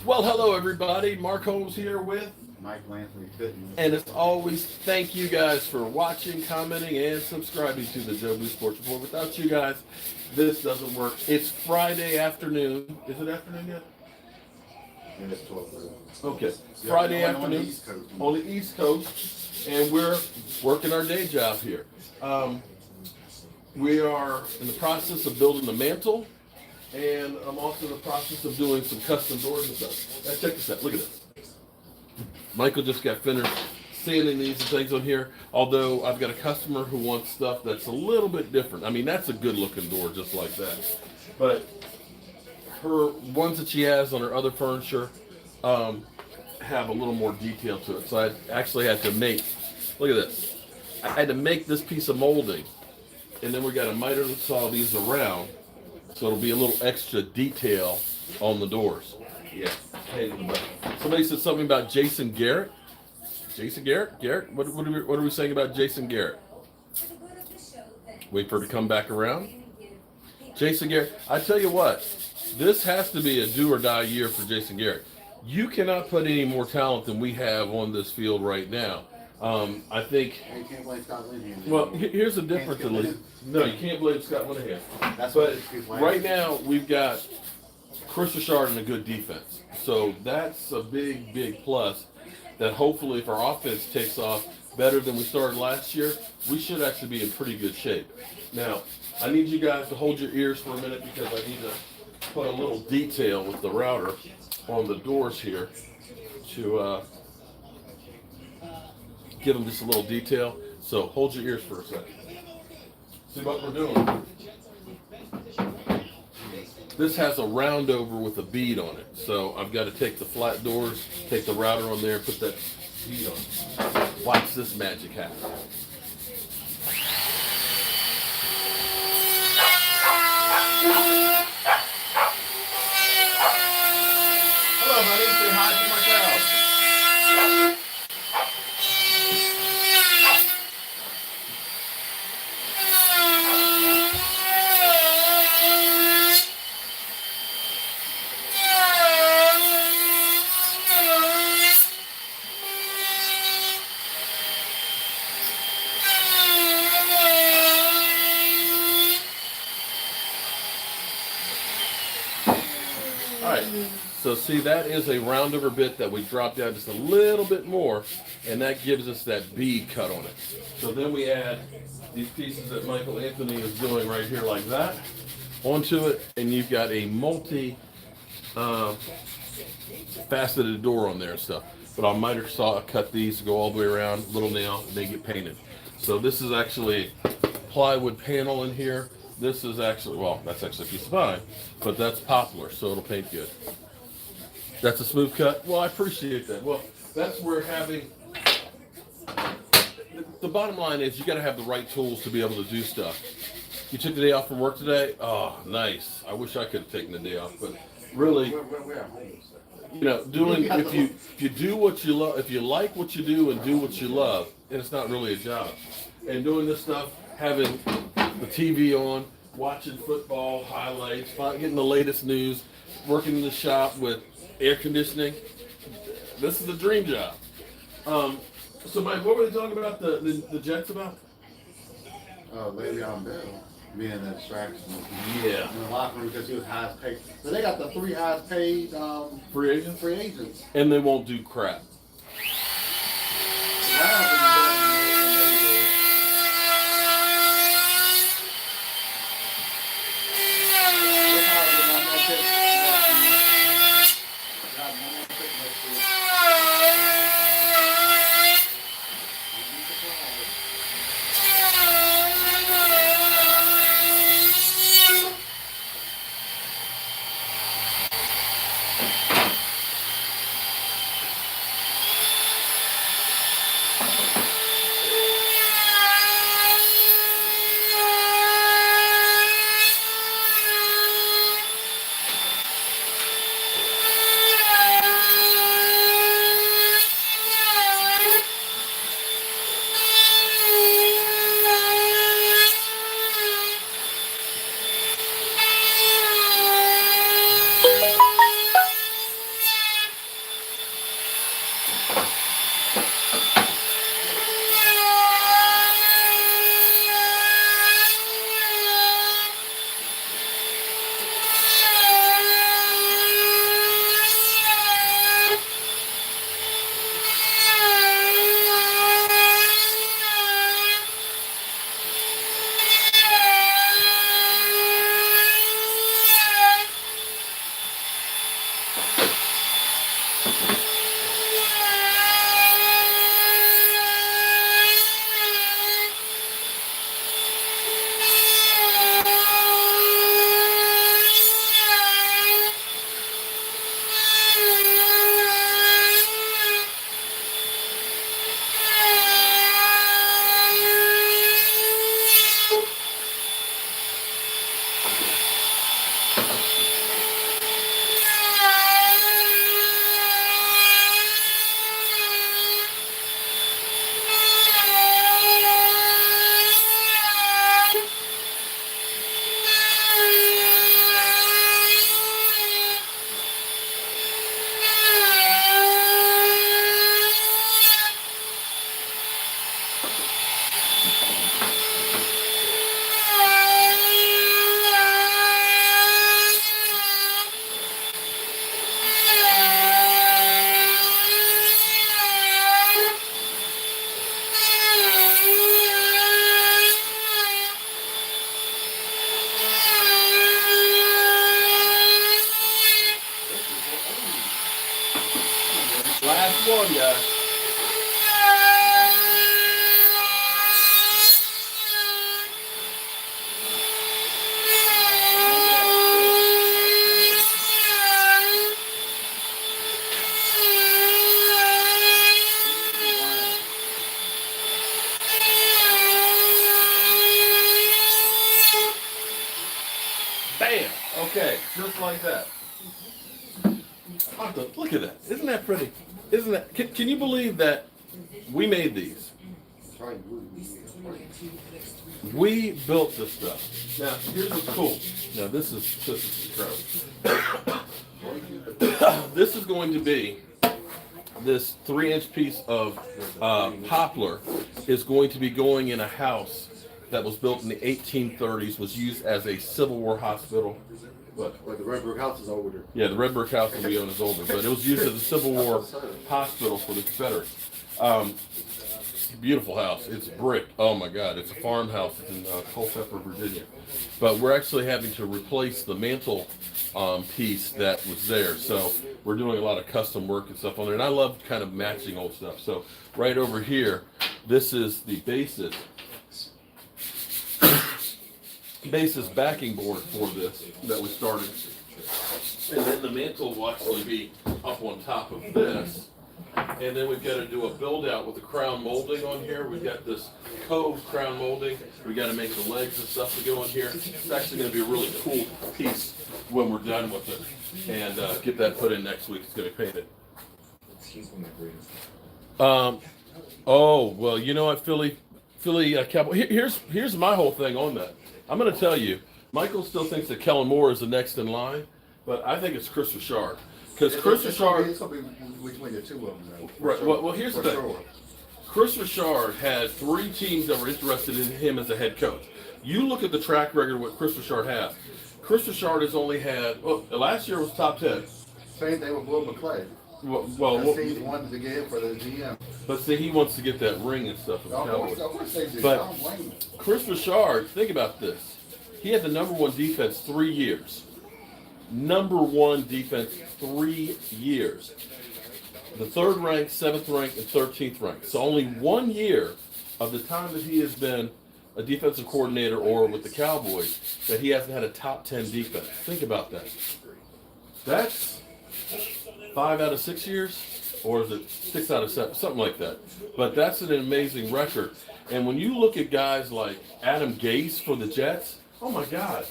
Well, hello everybody. Mark Holmes here with Michael Anthony Fitton. And as always, thank you guys for watching, commenting, and subscribing to the Jobu Sports Report. Without you guys, this doesn't work. It's Friday afternoon. Is it afternoon yet? Yeah, it's 12:30. Okay. Yeah, Friday on afternoon the East Coast. on the East Coast, and we're working our day job here. We are in the process of building the mantle, and I'm also in the process of doing some custom doors and stuff. Now check this out. Look at this. Michael just got finished sanding these and things on here. Although I've got a customer who wants stuff that's a little bit different. I mean, that's a good looking door just like that. But her ones that she has on her other furniture have a little more detail to it. So I actually had to make, look at this. I had to make this piece of molding. And then we got to miter and saw these around. So it'll be a little extra detail on the doors. Yeah. Somebody said something about Jason Garrett. Jason Garrett? Garrett? What are we saying about Jason Garrett? Wait for it to come back around. Jason Garrett. I tell you what, this has to be a do or die year for Jason Garrett. You cannot put any more talent than we have on this field right now. I think. You can't blame Scott Linehan. Well, here's the difference. No, you can't blame Scott Linehan. But right now we've got Chris Richard in a good defense. So that's a big, big plus that hopefully if our offense takes off better than we started last year, we should actually be in pretty good shape. Now, I need you guys to hold your ears for a minute because I need to put a little detail with the router on the doors here to give them just a little detail. So hold your ears for a second. See what we're doing. This has a round over with a bead on it. So I've got to take the flat doors, take the router on there, and put that bead on it. Watch this magic happen. Hello, honey. Say hi to my crowd. So see, that is a round over bit that we dropped down just a little bit more, and that gives us that bead cut on it. So then we add these pieces that Michael Anthony is doing right here like that onto it, and you've got a faceted door on there and stuff. But on miter saw, I cut these, go all the way around, little nail, and they get painted. So this is actually a plywood panel in here. This is actually, well, that's actually a piece of pine, but that's poplar, so it'll paint good. That's a smooth cut. Well, I appreciate that. Well, that's where having, the bottom line is you got to have the right tools to be able to do stuff. You took the day off from work today? Oh, nice. I wish I could have taken the day off, but really, you know, if you do what you love, if you like what you do and do what you love, and it's not really a job. And doing this stuff, having the TV on, watching football highlights, getting the latest news, working in the shop with air conditioning. This is a dream job. So Mike, what were they talking about the Jets about? Le'Veon Bell being an distraction. Yeah. In the locker room because he was highest paid. So they got the three highest paid free agents. Free agents. And they won't do crap. Last one, guys. Bam! Okay, just like that. Look at that. Isn't that pretty? Isn't that? Can you believe that we made these? We built this stuff. Now, here's what's cool. Now, this is incredible. This is going to be this 3-inch piece of poplar is going to be going in a house that was built in the 1830s, was used as a Civil War hospital. What? Well, the red brick house is older. Yeah, the red brick house that we own is older, but it was used as a Civil War hospital for the Confederates. Beautiful house. It's brick. Oh my God, it's a farmhouse. It's in Culpeper, Virginia. But we're actually having to replace the mantle piece that was there. So we're doing a lot of custom work and stuff on there. And I love kind of matching old stuff. So right over here, this is the basis backing board for this that we started. And then the mantle will actually be up on top of this. And then we've got to do a build out with the crown molding on here. We've got this cove crown molding. We got to make the legs and stuff to go in here. It's actually going to be a really cool piece when we're done with it. And get that put in next week. It's going to be painted. Oh, well, you know what, Philly Cowboy. Here's my whole thing on that. I'm going to tell you, Michael still thinks that Kellen Moore is the next in line, but I think it's Chris Richard. Because Chris Richard... It's going to be between the two of them, though. Right, well, here's the thing. Sure. Chris Richard had 3 teams that were interested in him as a head coach. You look at the track record of what Chris Richard has. Chris Richard has only had... Well, last year was top 10. Same thing with Will McClay. Well, he wanted to get for the GM. But see, he wants to get that ring and stuff. Of course they do. But Chris Richard, think about this. He had the number 1 defense 3 years. Number 1 defense 3 years. The 3rd ranked, 7th ranked, and 13th ranked. So only 1 year of the time that he has been a defensive coordinator or with the Cowboys that he hasn't had a top 10 defense. Think about that. That's 5 out of 6 years, or is it 6 out of 7, something like that. But that's an amazing record. And when you look at guys like Adam Gase for the Jets, oh my God.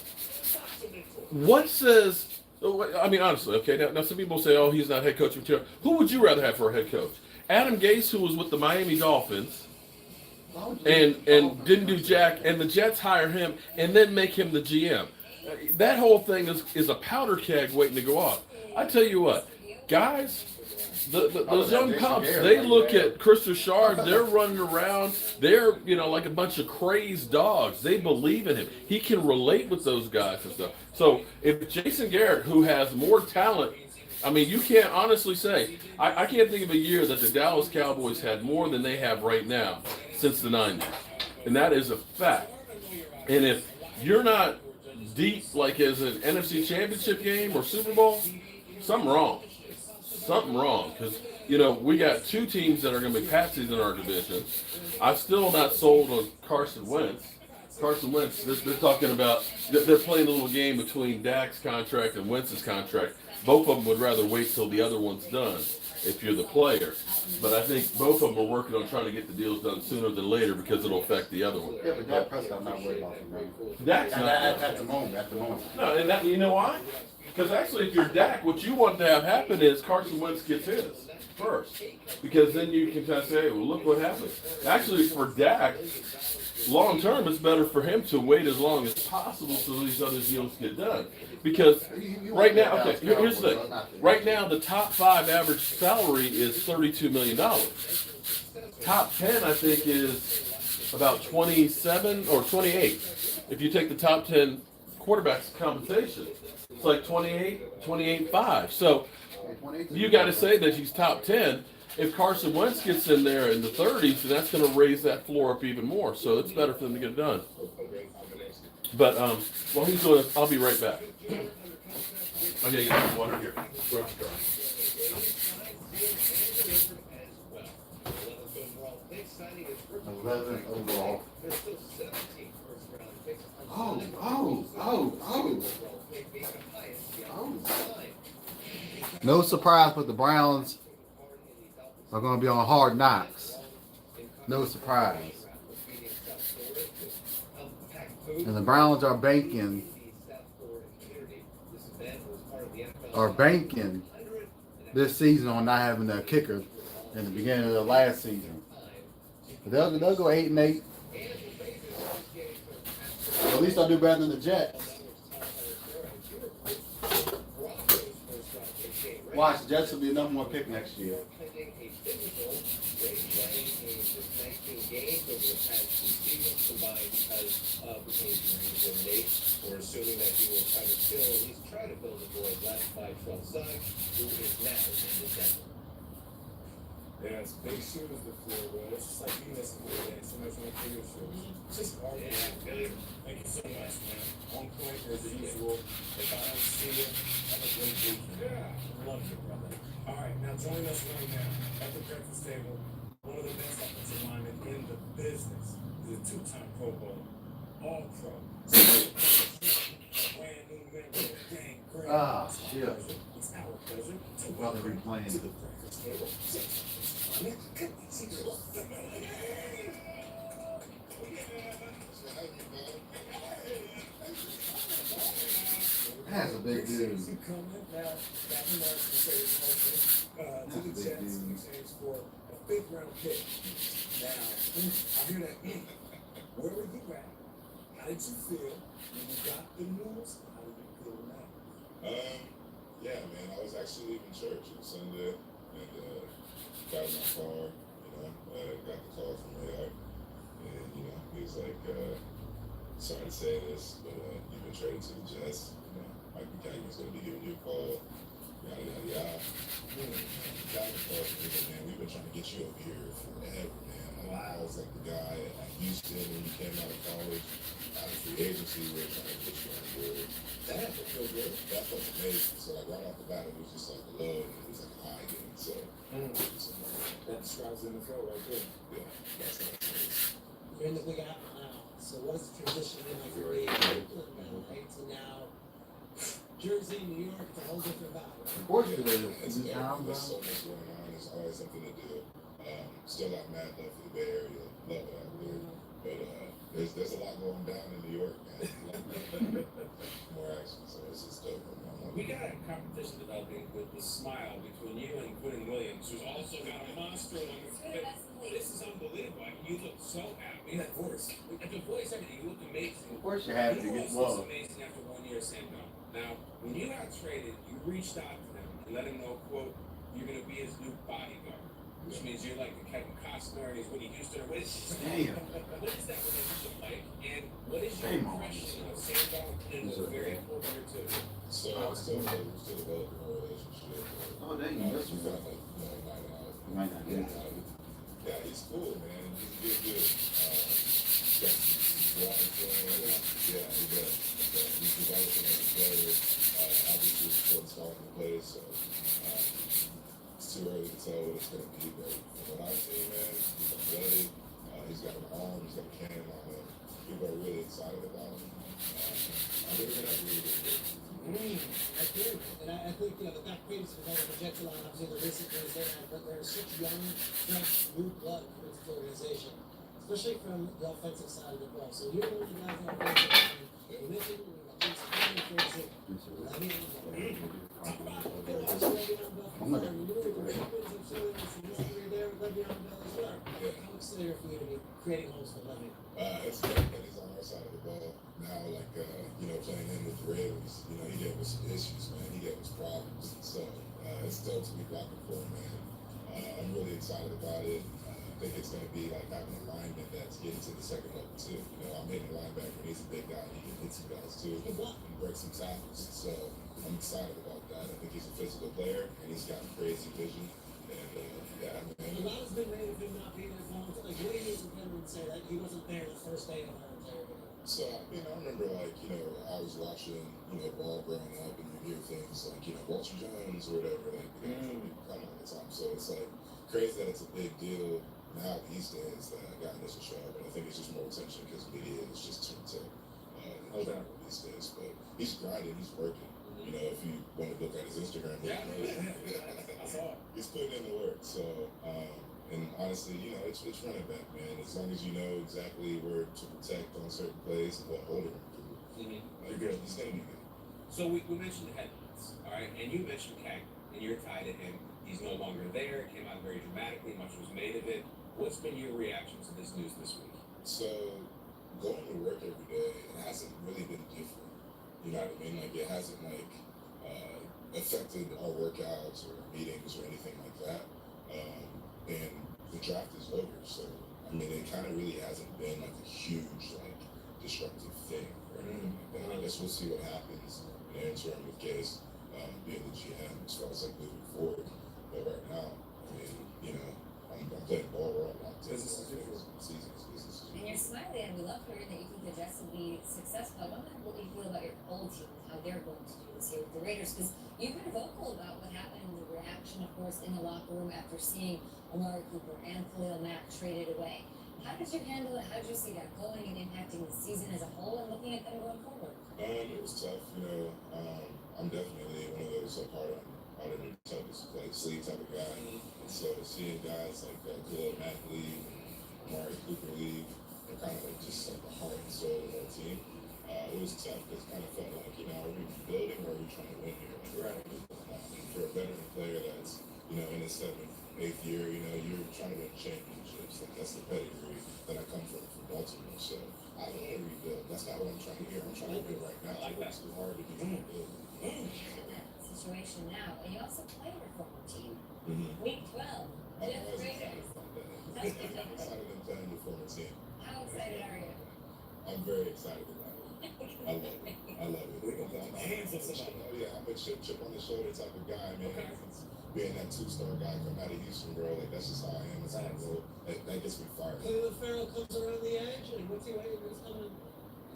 What says, I mean, honestly, okay, now some people say, oh, he's not head coach material. Who would you rather have for a head coach? Adam Gase, who was with the Miami Dolphins and didn't do jack, and the Jets hire him and then make him the GM. That whole thing is a powder keg waiting to go off. I tell you what, guys, those young pups, they look at Chris Richard, they're running around, they're, like a bunch of crazed dogs. They believe in him. He can relate with those guys and stuff. So if Jason Garrett, who has more talent, I mean, you can't honestly say, I can't think of a year that the Dallas Cowboys had more than they have right now since the 90s. And that is a fact. And if you're not deep, like as an NFC Championship game or Super Bowl, something wrong. Something wrong, because we got 2 teams that are going to be patsies in our division. I'm still not sold on Carson Wentz. Carson Wentz, they're talking about, they're playing a little game between Dak's contract and Wentz's contract. Both of them would rather wait till the other one's done if you're the player. But I think both of them are working on trying to get the deals done sooner than later because it'll affect the other one. Yeah, but Dak Prescott's not worried about him, right? Dak's not. At the moment. No, and that, you know why? Because actually, if you're Dak, what you want to have happen is Carson Wentz gets his first. Because then you can kind of say, well, look what happened. Actually, for Dak, long term, it's better for him to wait as long as possible so these other deals get done. Because right now, okay, here's the thing. Right now, the top 5 average salary is $32 million. Top 10, I think, is about 27 or 28. If you take the top 10 quarterbacks compensation. It's like 28.5. So you got to say that he's top 10. If Carson Wentz gets in there in the 30s, then that's going to raise that floor up even more. So it's better for them to get it done. But while he's doing it, I'll be right back. Okay, you got some water here. Brush dry. 11 overall. Oh. No surprise, but the Browns are going to be on Hard Knocks. No surprise. And the Browns are banking this season on not having a kicker in the beginning of the last season. But they'll go 8-8. At least I'll do better than the Jets. Watch, the Jets will be the number one pick next year. We're assuming that he will try to still at least try to build a board left by 12 side, who is now in December. Yeah, it's big shoes to fill, bro. It's just like you missing the day. Somebody's gonna fill your shoes. It's just hard. Yeah, Billy. Thank you so much, man. On point as usual. If I don't see you, have a great weekend. Yeah, love you, brother. All right, now join us right now at the breakfast table. One of the best offensive linemen in the business. He's a two-time Pro Bowler, All Pro. Brand new member of the gang. Great. Ah, shit. It's our pleasure to Brother, welcome replaying. to the breakfast table. That's a big dude. To the Jets in exchange for a fifth round pick. Now, I hear that. Where were you at? How did you feel when you got the news? How did you feel now? Yeah, man, I was actually leaving church on Sunday and got in my car, got the call from AI, and he was like, sorry to say this, but you've been traded to the Jets. Mike McCagne's going to be giving you a call, yada, yada, yada. McCagne called me, like, man, we've been trying to get you over here forever, man. I was like the guy at Houston when you came out of college, out of free agency, we were trying to get you on board. That had to feel good. That felt amazing. So, like, right off the bat, it was just like a low, and it was like a high again. So, That describes the NFL right there. yeah, that's what it is. You're in the Big Apple now. So what is the transition been like for you? Oakland now, right? To now, Jersey, New York, it's a whole different vibe. Right? Of course it is. There's so much going on. There's always something to do. Still got mad love for the Bay Area. Love it out there. But there's a lot going down in New York, man. More action, so it's just dope. We got a competition developing with the smile between you and Quinn Williams, who's also got a monster on his face. This is unbelievable. Like, you look so happy. That voice. At the voice, everything, you look amazing. Of course you're happy to get love. Amazing after 1 year, Sam Bell. Now, when you got traded, you reached out to him and let him know, quote, you're going to be his new bodyguard. Which means you're like the Kevin Costner and he's Whitney Houston. What is Damn. What is that relationship like? And what is your impression of Sam Bell in a very important year too? So we're still developing a relationship. Oh, dang, you missed We've me. got like, a night out. Might not get it. Yeah, he's cool, man. He's good. Got some water flowing. Yeah, he does. He's developing as a player. Obviously, he's still starting to play, so it's too early to tell what it's going to be. But from what I've seen, man, he's athletic. He's got an arm. He's got a cannon on him. People are really excited about him. I think we're going to have really good. I do. And I think, the back pages for the Jets a lot, obviously the recent things they had, but there's such young, fresh, new blood coming to the organization, especially from the offensive side of the ball. So you're one of the guys on the offensive line. You mentioned the offensive line, for example. I mean, talk about Le'Veon Bell from Florida. You knew the Ravens and so there's some history there with Le'Veon Bell as well. How excited are for you to be creating homes for Le'Veon? It's great that he's on our side of the ball. Now, like, playing in with the Ravens, he gave us some issues, man. He gave us problems. So, it's dope to be blocking for him, man. I'm really excited about it. I think it's going to be like having a lineman that's getting to the second level, too. I'm hitting a linebacker, and he's a big guy. He can hit some guys, too, and break some tackles. So, I'm excited about that. I think he's a physical player, and he's got crazy vision. And, yeah, man. A lot has been made of him not being as long. Like, what do you use of him and say that he wasn't there the first day of our entire game? So, I remember, I was watching, ball growing up, and you hear things like, Walter Jones or whatever, come all the time. So it's like crazy that it's a big deal now these days that a guy doesn't show up. But I think it's just more attention because media is just turned to in general these days. But he's grinding, he's working. If you want to look at his Instagram, I saw it. he's putting in the work. So, and honestly, it's running back, man. As long as you know exactly where to protect on certain plays and what holder to do, You're good. he's gonna be good. So we mentioned the headlines, all right, and you mentioned Kang, and you're tied to him. He's no longer there. It came out very dramatically. Much was made of it. What's been your reaction to this news this week? So, going to work every day, it hasn't really been different. You know what I mean? Like, it hasn't, affected our workouts or meetings or anything like that. And the draft is over. So, it kind of really hasn't been, a huge, disruptive thing or anything like that. I guess we'll see what happens in the interim with Gase being the GM as far as, moving forward. But right now, I'm playing ball. We're all locked in. Business as usual. Season is business as usual. And you're smiling, and we love hearing that you think the Jets will be successful. I wonder what you feel about your old team, how they're going to do this year with the Raiders, because you've been vocal about what happened in the reaction, of course, in the locker room after seeing Amari Cooper and Khalil Mack traded away. How did you handle it? How did you see that going and impacting the season as a whole and looking at them going forward? It was tough, I'm definitely one of those harder to toughest, sleep type of guy. And so seeing guys like Khalil Mack leave, Amari Cooper leave, and kind of just the heart and soul of our team, it was tough because it kind of felt like, are we building or are we trying to win here? For a veteran player that's, in his 7th, 8th year, you're trying to win championships. That's the pedigree that I come from Baltimore. So I don't want to rebuild. That's not what I'm trying to hear. I'm trying to build right now. I work too hard to be trying to build. In that situation now, and you also play your former team. Week 12, I'm Jets always Raiders. excited than playing the former team. How excited are you? I'm very excited about it. I love it. We're going to put hands on somebody. Oh, yeah, I'm a chip on the shoulder type of guy, man. Okay. Being that 2-star guy coming out of Houston, bro, that's just how I am. That's how I roll. That gets me fired. Cleveland Farrell comes around the edge, and what's he waiting? What's coming?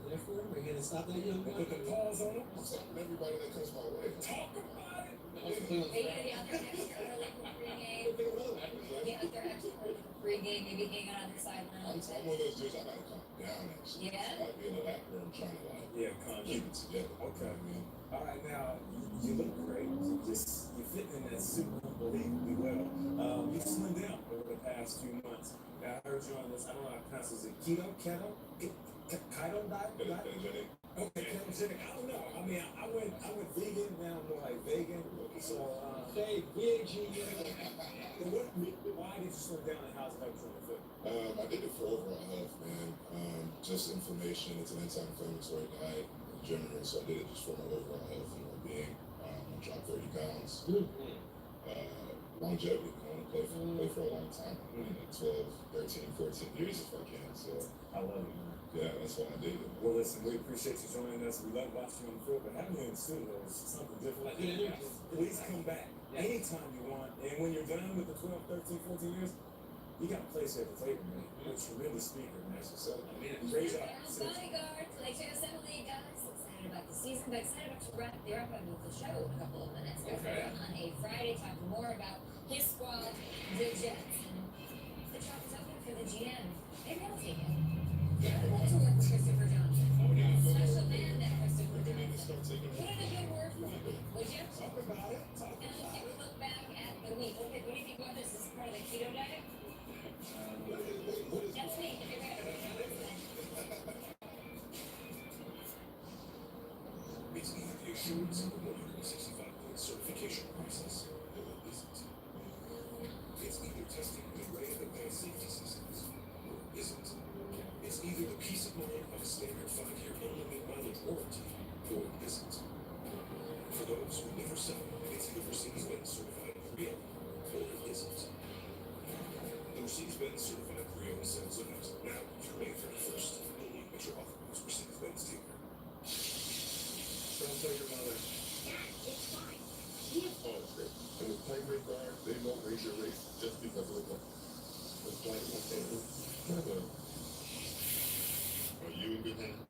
There for him? Are you going to stop that young Put guy? the pause on him. I'm stopping everybody that comes my way. Talk about it. Are you the other extra early for pregame? The other extra early for pregame, maybe hang out on the sideline. I'm one of those dudes. I gotta calm down. Actually, Yeah? I be in the back room trying to Yeah, calm keep down. it together. Okay. You know what I mean? All right, now you look great. You're fitting in that suit unbelievably well. You slimmed down over the past few months. Now I heard you on this. I don't know how to pronounce it. Is it keto diet? Ketogenic. Okay, ketogenic. I don't know. I went vegan. Now I'm more like vegan. So Say, VAG. why did you slim down and how's it helped you on the foot? I did it for overall health, man. Just inflammation. It's an anti-inflammatory diet in general, so I did it just for my overall health and well-being. I dropped 30 pounds. Longevity, I want to play for a long time. 12, 13, 14 years if I can. So I love it, man. yeah, that's what I did. Well, listen, we appreciate you joining us. We love watching you on the field, but having you in the studio is something different. Please come back anytime you want. And when you're done with the 12, 13, 14 years, you got a place at the table, man. You're a tremendous speaker, man. So, great job. Bodyguards, like Jay Assembly, guys. Excited about the season, but excited about to wrap the up with the show in a couple of minutes. Okay. On a Friday, talking more about his squad, the Jets. And if the job is open for the GM, maybe I'll take it. I'd love to work with Christopher Johnson. Special man, that Christopher Johnson. Put in a good word for him, would you? Talk about it. Talk And about if we look back at the week, what do you think about this? Is this part of the keto diet? That's me. If you're ready. It's either the assurance of the 165-point certification process or it isn't. It's either testing an array of advanced safety systems or it isn't. It's either the peace of mind of a standard 5-year unlimited mileage warranty or it isn't. For those who never sell, it's either Mercedes-Benz certified pre-owned or it isn't. The Mercedes-Benz certified pre-owned sales event now through May 31st, only at your authorized Mercedes-Benz dealer. Don't tell your mother. Oh, it's great. And with primary guard, they don't raise your race just because of the club. It's like, okay, are you in good hands?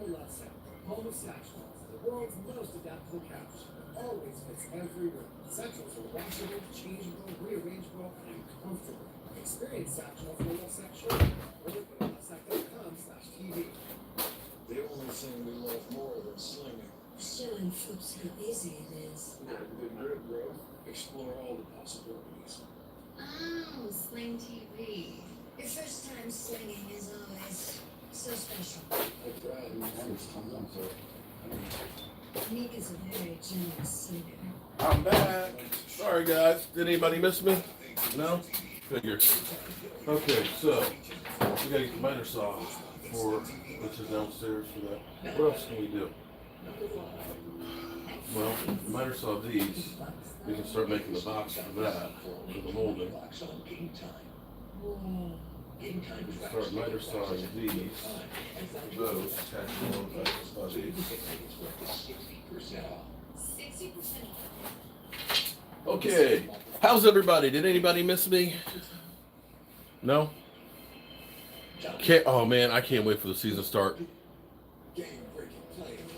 Love Set, home of Sactionals, the world's most adaptable couch. Always fits every room. Sactionals are washable, changeable, rearrangeable, and comfortable. Experience Sactional from the Lovesac showroom or look at lovesac.com/TV. The only thing we love more than slinging. Showing folks how easy it is. Yeah, good grip, bro. Explore all the possibilities. Oh, Sling TV. Your first time slinging is always so special. Nick is a very generous singer. I'm back. Sorry, guys. Did anybody miss me? No? Figure. Okay, so we gotta get the miter saw which is downstairs for that. What else can we do? Well, the miter saw these. We can start making the box for that, for the molding. We can start miter sawing these. Those, attach them on miter saw these. 60% Okay, how's everybody? Did anybody miss me? No? Oh man, I can't wait for the season to start.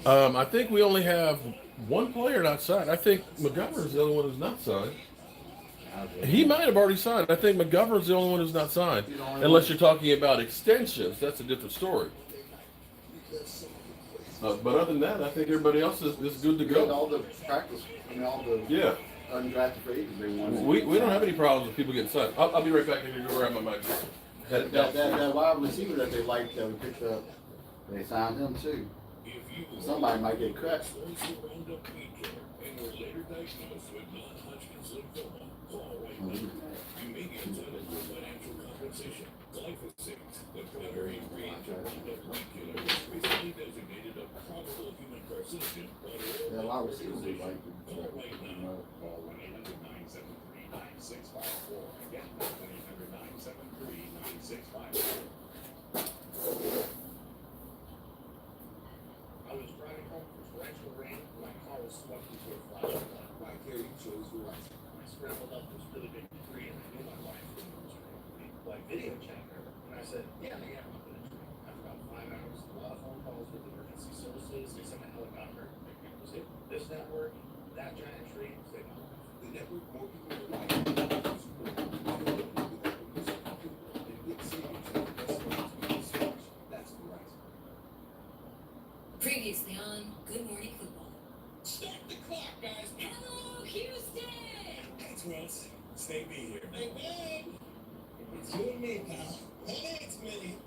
I think we only have one player not signed. I think McGovern's the only one who's not signed. He might have already signed. I think McGovern's the only one who's not signed. Unless you're talking about extensions, that's a different story. But other than that, I think everybody else is good to Good, go. all the practice, all the Yeah. undrafted free agents they want. We don't have any problems with people getting signed. I'll be right back. I'm going to go grab my mic. That wide receiver that they liked that we picked up, they signed him too. Somebody might get cut. Yeah, wide receivers they liked him. I was driving home from torrential rain. My car was swept into a flash flood. My care, you chose the right. I scrambled up this really big tree and I knew my wife was going to me. So I video checked her and I said, yeah, I'm up in a tree. After about 5 hours, a lot of phone calls with emergency services. They sent a helicopter. It was hit this network, that giant tree. They the network, more people were right. That's the right. Previously on Good Morning Football. Start the clock, guys. Hello, Houston! Thanks, Rose. Stay be here. Hey, babe! It's you and me, pal. Hey, it's Minnie.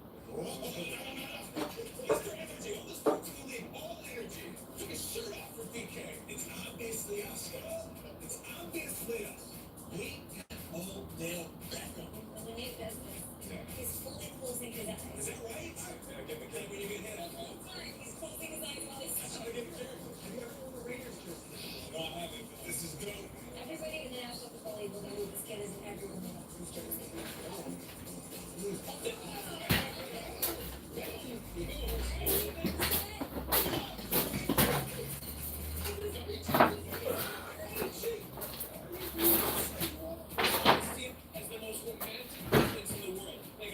Mr. Energy, on this particularly all energy. Took his shirt off for DK. It's obviously us, guys. It's obviously us. We got all nailed back up. Well, the new business. He's fully closing his eyes. Is that right? I get the cat when you get hit. The whole time he's closing his eyes while he's That's how I get careful. You got to the Raiders jersey. No, I haven't. This is good. Everybody in the National Football League will know who this kid is and everyone will know his jersey.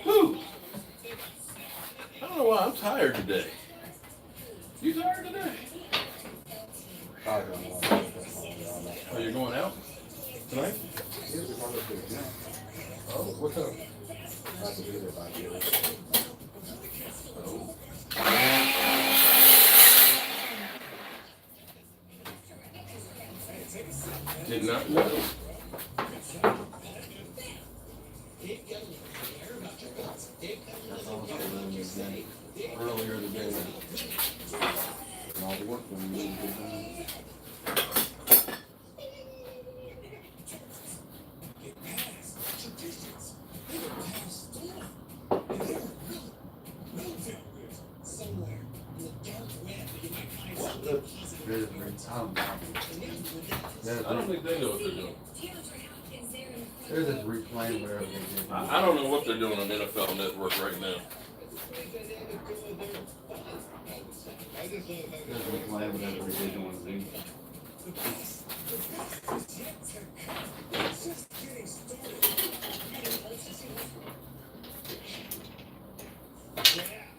Whew. I don't know why I'm tired today. You tired today? Oh, you're going out tonight? Oh, what's up? Did not know. Earlier today. All the work when we need to get done. Somewhere in the dark web, you might find something There's positive. I don't think they know what they're doing. They're just replaying whatever they did. I don't know what they're doing on NFL Network right now. They're just replaying whatever they did on the week. It's just getting started. Yeah.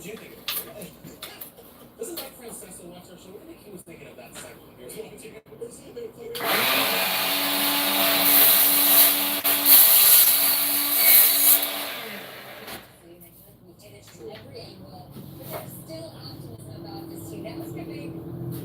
you think of it? Doesn't Mike Francesa watch our show? What do you think he was thinking of that segment? He was watching it. Every angle, but there's still optimism about this team. That was my big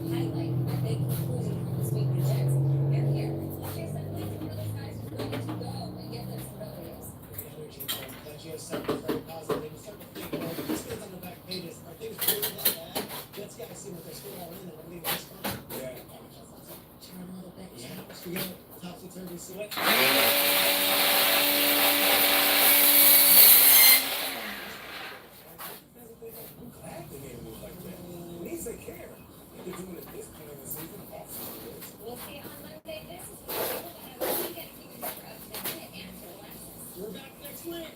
highlight, my big conclusion from this week. The Jets, they're here. Like I said, Blake is one of those guys who's going to go and get those W's. Great energy from that GSM is very positive. You start to think, well, these things on the back pages, are things really that bad? Jets guys see what they're still all in and what they respond. Yeah. Turn a little bit. Yeah, let's forget topsy-turvy select. I'm glad they made a move like that. It means they care. They're doing it this point of the season. We'll see on Monday. This is what we're going to have a weekend. Keep your number up to the minute and to the last. We're back next week.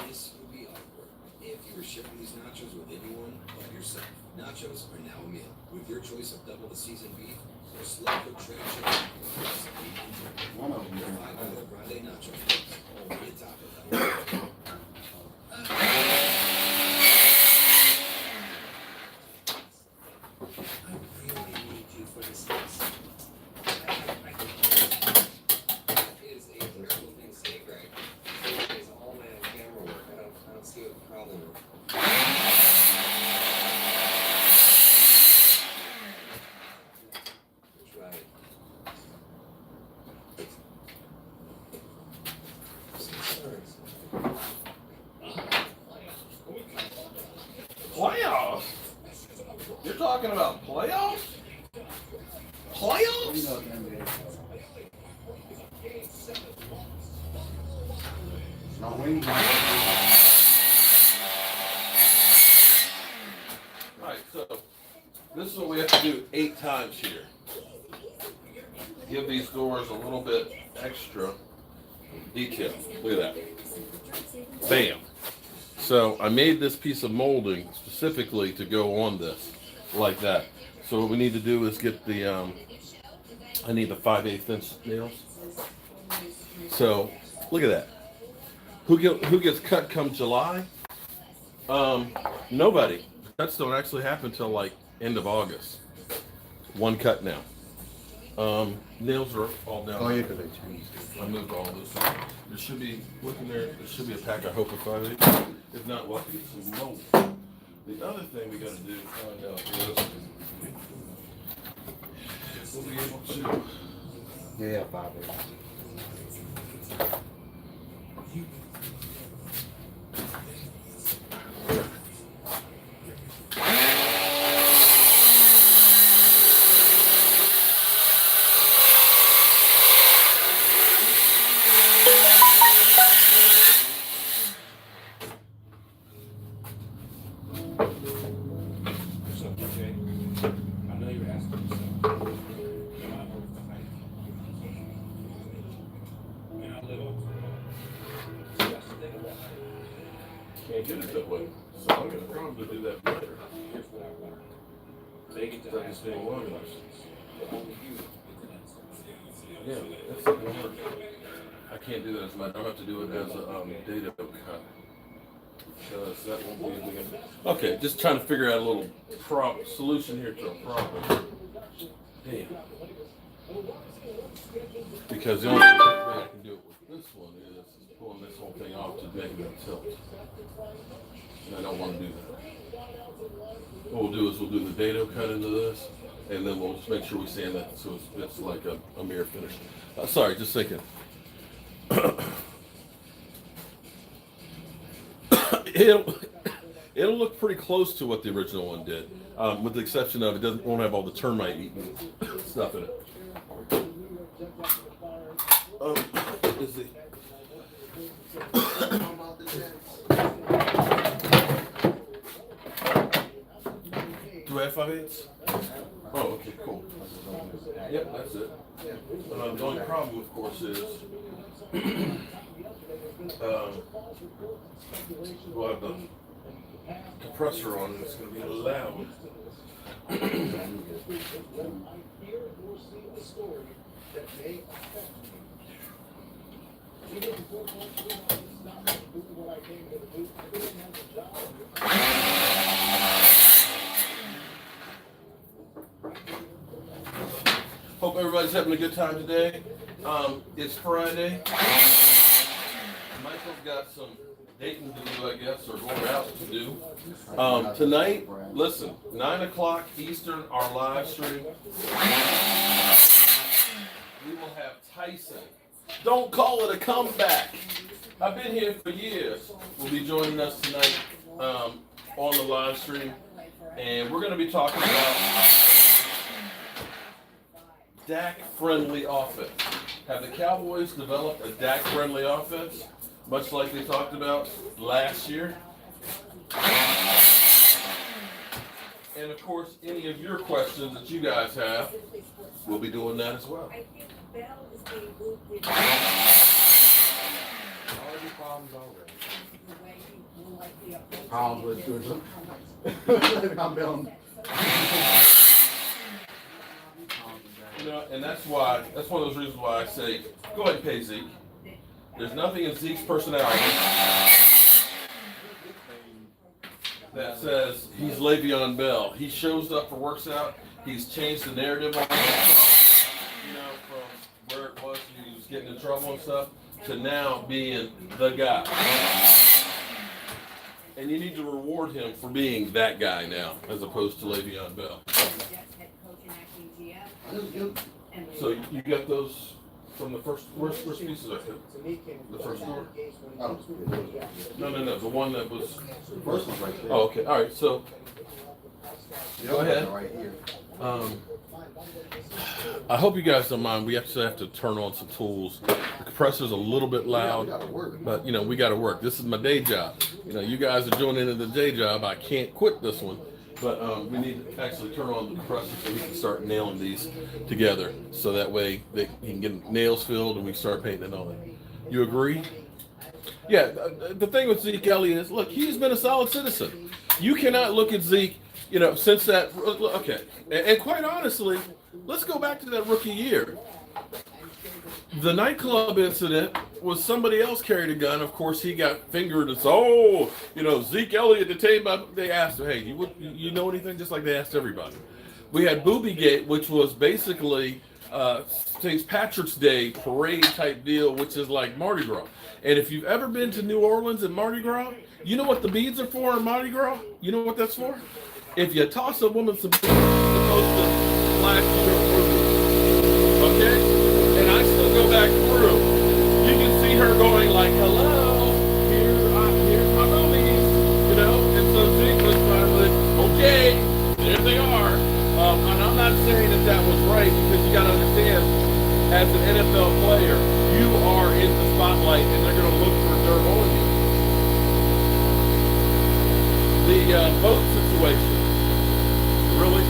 This would be awkward if you were sharing these nachos with anyone but yourself. Nachos are now a meal with your choice of double the seasoned beef or slow cooked shredded chicken. One of them. $5 grande nachos. Over the top of that. I really need you for this next. Is a terrible thing to say, Greg. It's all my camera work. I don't see what the problem is. That's right. Playoffs? You're talking about playoffs? Playoffs? You know, NBA. No wings. Alright, so this is what we have to do 8 times here. Give these doors a little bit extra detail. Look at that. Bam. So I made this piece of molding specifically to go on this, like that. So what we need to do is get the, I need the 5/8 inch nails. So look at that. Who gets cut come July? Nobody. Cuts don't actually happen till like end of August. One cut now. Nails are all down. Oh, yeah, because they changed. I moved all this. There should be, looking there, there should be a pack, I hope, of 5/8. If not, we'll have to get some mold. The other thing we gotta do, find out is, we'll be able to, Yeah, 5/8. What's up, DJ? I know you're asking yourself, am I worth the hype? And I live up to it. So that's the thing about hype. can't get it that way. So I'm gonna probably do that later. Here's what I learned. Make it to Doesn't high stay school long graduation, enough. but only you get to that school. Yeah, that's not gonna work. I can't do that as much. I'm gonna have to do it as a data cut. Because that won't be anything. Okay, just trying to figure out a little solution here to a problem. Damn. Because the only way I can do it with this one is pulling this whole thing off to make it tilt. And I don't want to do that. What we'll do is we'll do the dado cut into this, and then we'll just make sure we sand that so it's like a mirror finish. Sorry, just thinking. It'll look pretty close to what the original one did, with the exception of won't have all the termite eating stuff in it. Is it? Do I have 5/8? Oh, okay, cool. Yep, that's it. The only problem, of course, is we'll have the compressor on, and it's going to be loud. Hope everybody's having a good time today. It's Friday. Michael's got some dating to do, I guess, or going out to do. Tonight, listen, 9 o'clock Eastern, our live stream. We will have Tyson. Don't call it a comeback. I've been here for years. Will be joining us tonight on the live stream. And we're going to be talking about Dak-friendly offense. Have the Cowboys developed a Dak-friendly offense, much like they talked about last year? And of course, any of your questions that you guys have, we'll be doing that as well. Problems with Susan. I'm building. You know, and that's one of those reasons why I say, go ahead and pay Zeke. There's nothing in Zeke's personality that says he's Le'Veon Bell. He shows up for works out. He's changed the narrative on himself, you know, from where it was when he was getting in trouble and stuff to now being the guy. And you need to reward him for being that guy now, as opposed to Le'Veon Bell. So you got those from the first pieces I took? The first store? Oh. No. The one that was First one's right there. Oh, okay. All right. So go ahead. Right here. I hope you guys don't mind. We actually have to turn on some tools. The compressor's a little bit loud, but you know we got to work. This is my day job. You know, you guys are doing it in the day job. I can't quit this one. But we need to actually turn on the compressor so we can start nailing these together. So that way they can get nails filled and we can start painting it on. You agree? Yeah, the thing with Zeke Elliott is, look, he's been a solid citizen. You cannot look at Zeke, you know, since that, okay. And quite honestly, let's go back to that rookie year. The nightclub incident was somebody else carried a gun. Of course, he got fingered. It's, oh, you know, Zeke Elliott detained by, they asked him, hey, you know anything? Just like they asked everybody. We had Boobygate, which was basically St. Patrick's Day parade type deal, which is like Mardi Gras. And if you've ever been to New Orleans and Mardi Gras, you know what the beads are for in Mardi Gras? You know what that's for? If you toss a woman some beads, it's supposed to flash your approval. Okay? And I still go back through. You can see her going like, hello, here's my movies, you know? And so Zeke was finally, okay, there they are. And I'm not saying that was right, because you got to understand, as an NFL player, you are in the spotlight and they're going to look for dirt on you. The boat situation, really?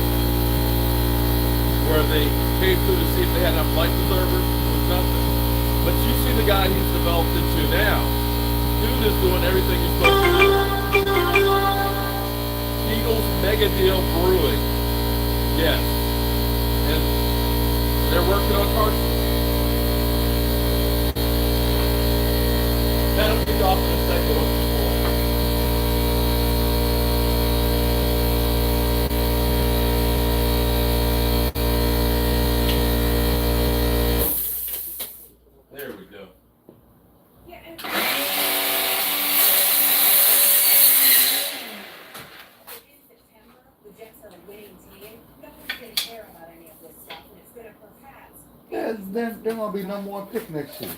Where they came through to see if they had enough life preservers or something. But you see the guy he's developed into now. Dude is doing everything he's supposed to do. Eagles Mega Deal Brewing. Yes. And they're working on Carson. That'll be off in a second. There won't be no more pick next year.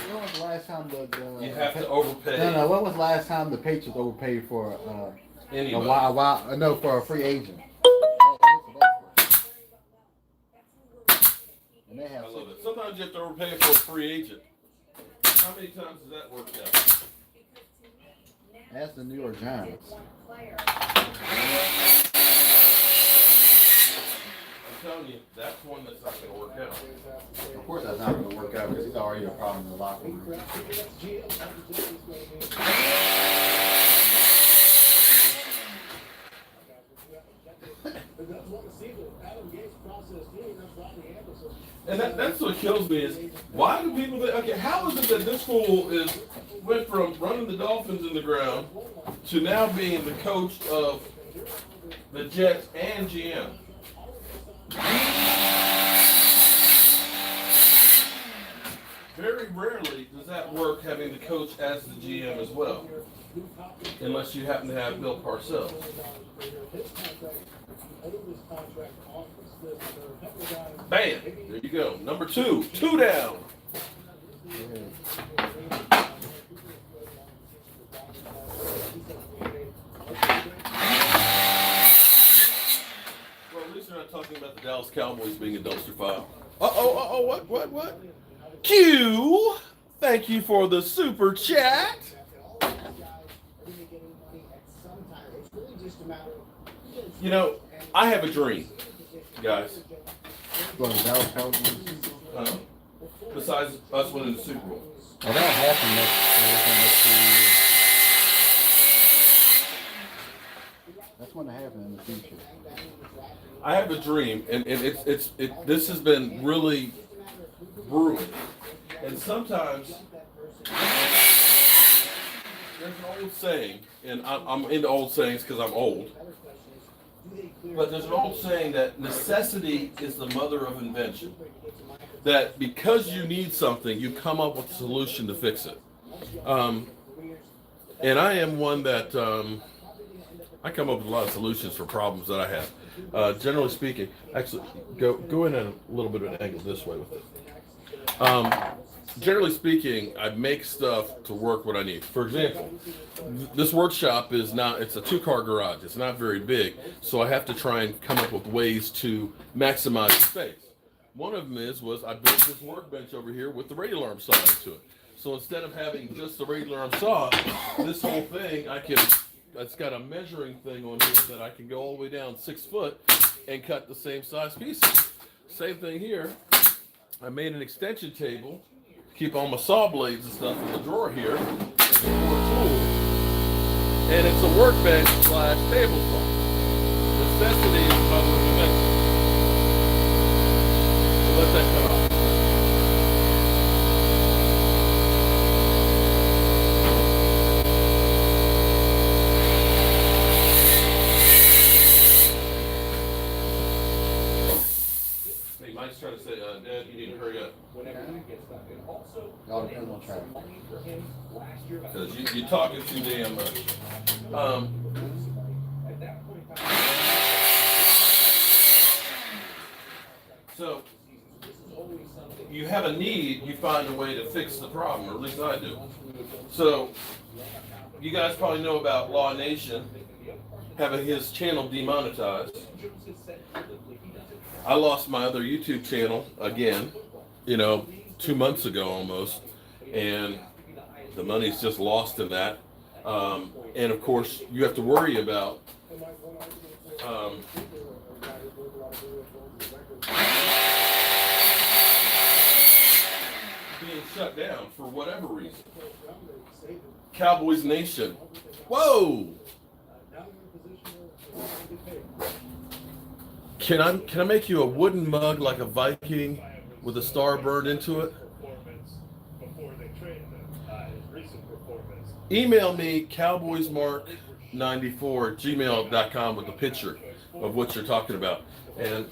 When was the last time the You have to overpay. No. When was the last time the Patriots overpaid for Anybody. for a free agent? And they have I love it. Sometimes you have to overpay for a free agent. How many times has that worked out? That's the New York Giants. I'm telling you, that's one that's not going to work out. Of course, that's not going to work out because he's already a problem in the locker room. And that's what kills me is, why do people think, okay, how is it that this fool went from running the Dolphins in the ground to now being the coach of the Jets and GM? Very rarely does that work, having the coach as the GM as well, unless you happen to have Bill Parcells. Bam! There you go. Number 2. 2 down. Well, at least they're not talking about the Dallas Cowboys being a dumpster fire. What? Q! Thank you for the super chat. You know, I have a dream, guys. Well, the Dallas Cowboys. Besides us winning the Super Bowl. Well, that'll happen next 2 years. That's going to happen in the future. I have a dream, and this has been really brewing. And sometimes there's an old saying, and I'm into old sayings because I'm old. But there's an old saying that necessity is the mother of invention. That because you need something, you come up with a solution to fix it. And I am one that I come up with a lot of solutions for problems that I have. Generally speaking, actually, go in at a little bit of an angle this way with it. Generally speaking, I make stuff to work what I need. For example, this workshop it's a 2-car garage. It's not very big, so I have to try and come up with ways to maximize the space. One of them was I built this workbench over here with the radio alarm saw into it. So instead of having just the radio alarm saw, this whole thing, it's got a measuring thing on here that I can go all the way down 6 foot and cut the same size pieces. Same thing here. I made an extension table, keep all my saw blades and stuff in the drawer here, and some more tools. And it's a workbench / table saw. Necessity is the mother of invention. So let that come out. Mike's trying to say, Dad, you need to hurry up. All depends on traffic. Because you're talking too damn much. So, you have a need, you find a way to fix the problem, or at least I do. So, you guys probably know about Law Nation having his channel demonetized. I lost my other YouTube channel again, 2 months ago almost, and the money's just lost in that. And of course, you have to worry about being shut down for whatever reason. Cowboys Nation. Whoa! Can I make you a wooden mug like a Viking with a star burned into it? Email me cowboysmark94@gmail.com with a picture of what you're talking about. And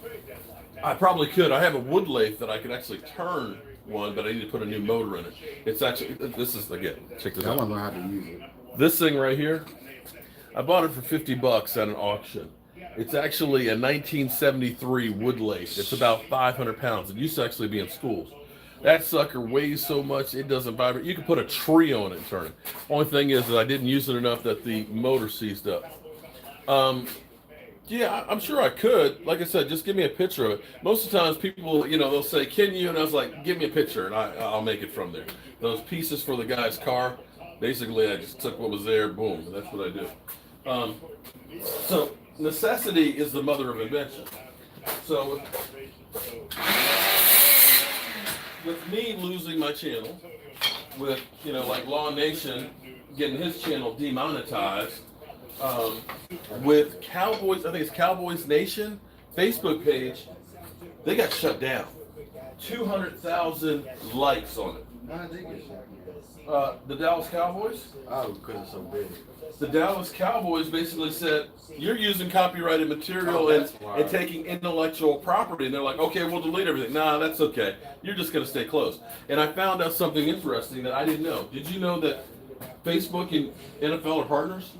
I probably could. I have a wood lathe that I could actually turn one, but I need to put a new motor in it. It's actually, this is, again, check this out. I want to learn how to use it. This thing right here, I bought it for $50 at an auction. It's actually a 1973 wood lathe. It's about 500 pounds. It used to actually be in schools. That sucker weighs so much it doesn't vibrate. You can put a tree on it and turn it. Only thing is that I didn't use it enough that the motor seized up. Yeah, I'm sure I could. Like I said, just give me a picture of it. Most of the times people, they'll say, "Can you?" And I was like, "Give me a picture, and I'll make it from there." Those pieces for the guy's car, basically, I just took what was there, boom, and that's what I do. So necessity is the mother of invention. So with me losing my channel, with like Law Nation getting his channel demonetized. With Cowboys, I think it's Cowboys Nation Facebook page, they got shut down. 200,000 likes on it. How did they get shot? The Dallas Cowboys? Oh, because it's so big. The Dallas Cowboys basically said, you're using copyrighted material and taking intellectual property. And they're like, okay, we'll delete everything. Nah, that's okay. You're just going to stay closed. And I found out something interesting that I didn't know. Did you know that Facebook and NFL are partners?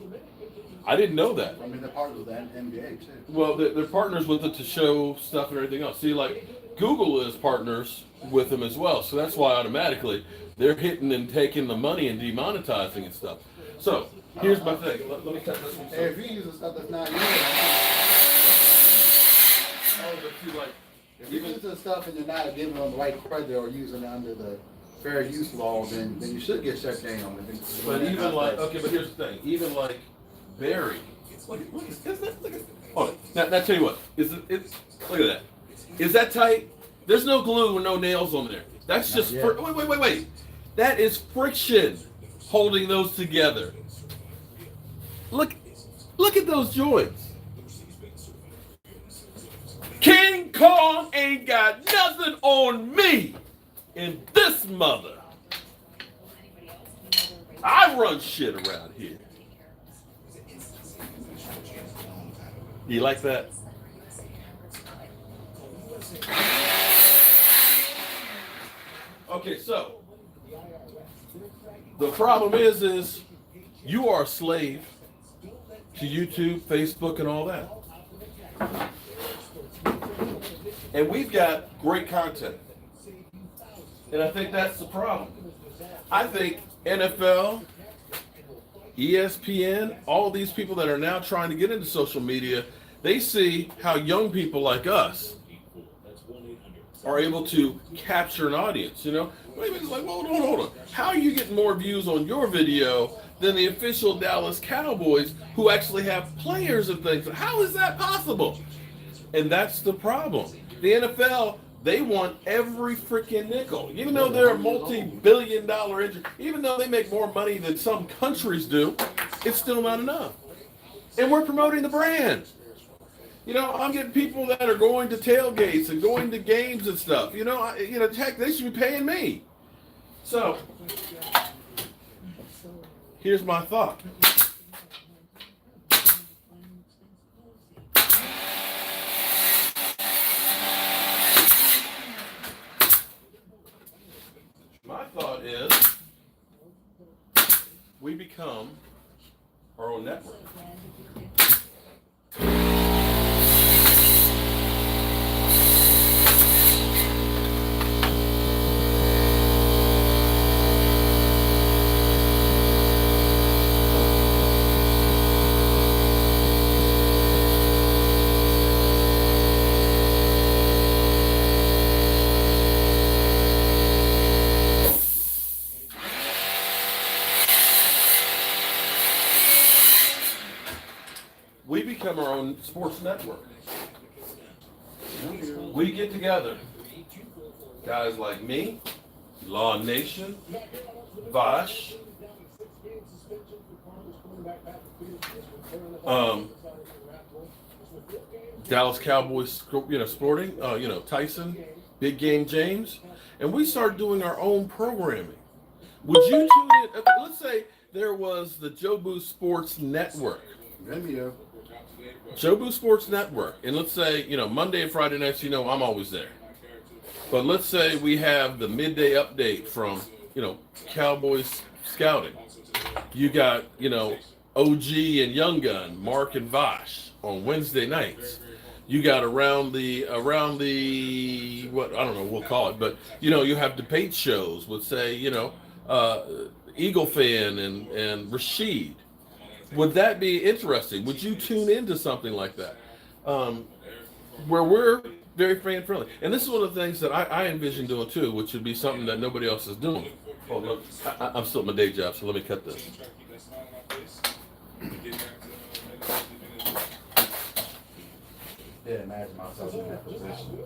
I didn't know that. I mean, they're part of the NBA too. Well, they're partners with it to show stuff and everything else. See, like Google is partners with them as well. So that's why automatically they're hitting and taking the money and demonetizing and stuff. So here's my thing. Let me cut this one. Hey, if you're using stuff that's not yours, But see, like, if you're using stuff and you're not giving them the right credit or using it under the fair use law, then you should get shut down. but even like, okay, but here's the thing. Even like Barry. Look at, hold it. Now tell you what. Look at that. Is that tight? There's no glue or no nails on there. That's just wait. That is friction holding those together. Look at those joints. King Kong ain't got nothing on me in this mother. I run shit around here. You like that? Okay, so the problem is you are a slave to YouTube, Facebook, and all that. And we've got great content. And I think that's the problem. I think NFL, ESPN, all these people that are now trying to get into social media, they see how young people like us are able to capture an audience, Wait a minute, it's like, hold on. How are you getting more views on your video than the official Dallas Cowboys who actually have players and things? How is that possible? And that's the problem. The NFL, they want every freaking nickel. Even though they're a multi-billion-dollar industry, even though they make more money than some countries do, it's still not enough. And we're promoting the brand. I'm getting people that are going to tailgates and going to games and stuff. Heck, they should be paying me. So, here's my thought. My thought is we become our own network. We become our own sports network. We get together, guys like me, Law Nation, Vash, Dallas Cowboys, sporting, Tyson, Big Game James, and we start doing our own programming. Would you tune in? Let's say there was the Jobu Sports Network. Jobu Sports Network, and let's say, Monday and Friday nights, I'm always there. But let's say we have the midday update from, Cowboys Scouting. You got, OG and Young Gun, Mark and Vash on Wednesday nights. You got around the what, I don't know, we'll call it, but you have debate shows with, say, Eagle fan and Rashid. Would that be interesting? Would you tune into something like that, where we're very fan friendly? And this is one of the things that I envision doing too, which would be something that nobody else is doing. Oh, look, I'm still at my day job, so let me cut this. Yeah, imagine myself in that position.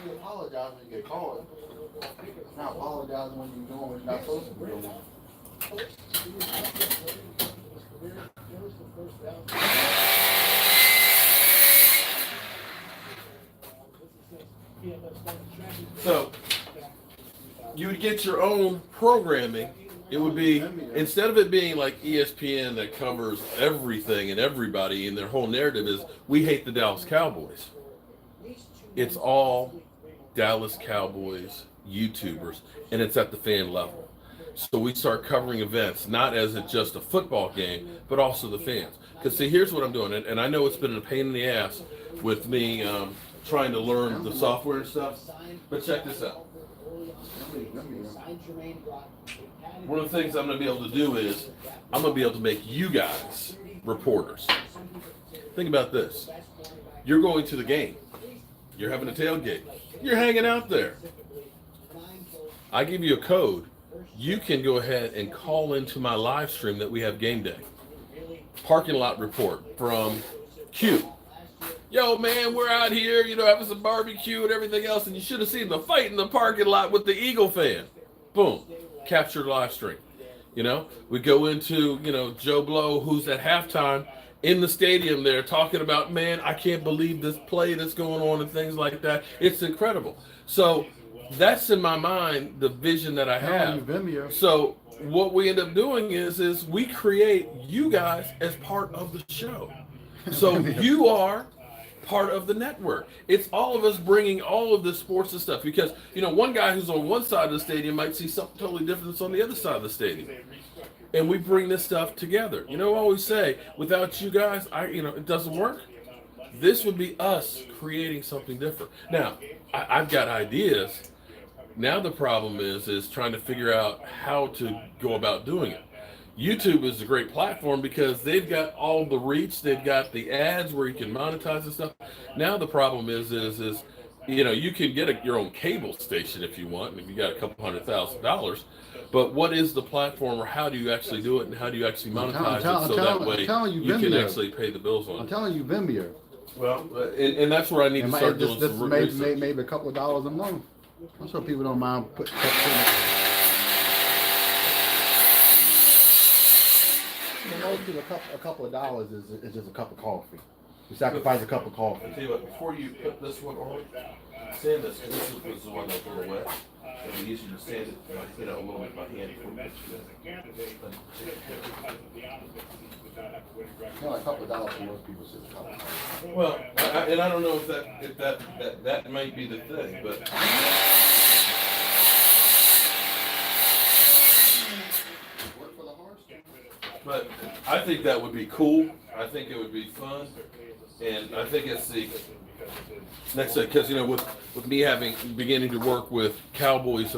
You apologize when you get called. Not apologizing when you're doing what you're not supposed to be doing. So you would get your own programming. It would be, instead of it being like ESPN that covers everything and everybody, and their whole narrative is, we hate the Dallas Cowboys. It's all Dallas Cowboys YouTubers, and it's at the fan level. So we start covering events, not as it's just a football game, but also the fans. Because see, here's what I'm doing, and I know it's been a pain in the ass with me trying to learn the software and stuff, but check this out. One of the things I'm going to be able to do is, I'm going to be able to make you guys reporters. Think about this. You're going to the game. You're having a tailgate. You're hanging out there. I give you a code. You can go ahead and call into my live stream that we have game day. Parking lot report from Q. Yo, man, we're out here, having some barbecue and everything else, and you should have seen the fight in the parking lot with the Eagle fan. Boom. Captured live stream. We go into, Joe Blow, who's at halftime in the stadium there talking about, man, I can't believe this play that's going on and things like that. It's incredible. So that's in my mind, the vision that I have. So what we end up doing is we create you guys as part of the show. So you are part of the network. It's all of us bringing all of the sports and stuff, because one guy who's on one side of the stadium might see something totally different that's on the other side of the stadium, and we bring this stuff together. I always say, without you guys, it doesn't work. This would be us creating something different. Now, I've got ideas. Now the problem is trying to figure out how to go about doing it. YouTube is a great platform because they've got all the reach, they've got the ads where you can monetize and stuff. Now the problem is you can get your own cable station if you want, and if you got a couple $100,000. But what is the platform, or how do you actually do it, and how do you actually monetize it so that way you can actually pay the bills on it? I'm telling you, Vimeo. Well, and that's where I need to start doing some research. Maybe a couple of dollars a month. I'm sure people don't mind putting a couple of dollars is just a cup of coffee. You sacrifice a cup of coffee. I'll tell you what, before you put this one on, sand this. This is the one that's a little wet. It'll be easier to sand it, a little bit by hand before we A couple of dollars for most people is a couple of dollars. Well, and I don't know if that might be the thing, but. But I think that would be cool. I think it would be fun, and I think it's the next thing, because with me beginning to work with Cowboys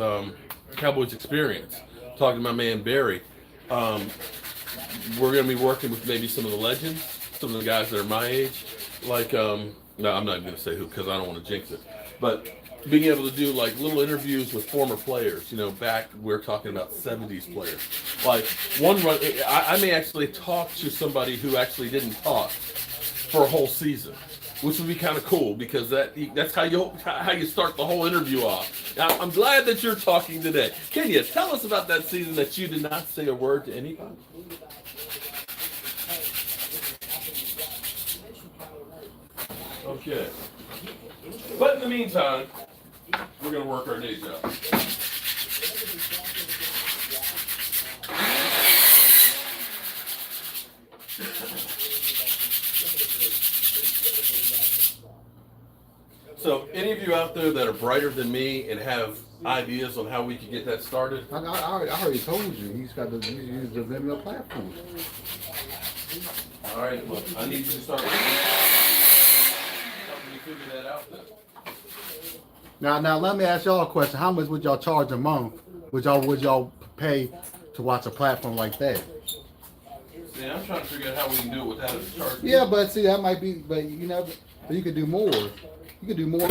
experience, talking to my man Barry, we're going to be working with maybe some of the legends, some of the guys that are my age, like no, I'm not even going to say who because I don't want to jinx it, but being able to do like little interviews with former players, back we're talking about 70s players. Like I may actually talk to somebody who actually didn't talk for a whole season, which would be kind of cool because that's how you start the whole interview off. Now, I'm glad that you're talking today. Kenya, tell us about that season that you did not say a word to anybody. Okay. But in the meantime, we're going to work our day job. So, any of you out there that are brighter than me and have ideas on how we can get that started? I already told you. He's got to use the Vimeo platform. All right, well, I need you to start helping me figure that out then. Now let me ask y'all a question. How much would y'all charge a month? Would y'all pay to watch a platform like that? See, I'm trying to figure out how we can do it without a charge. Yeah, but see, that might be, but you know, but you could do more. You could do more.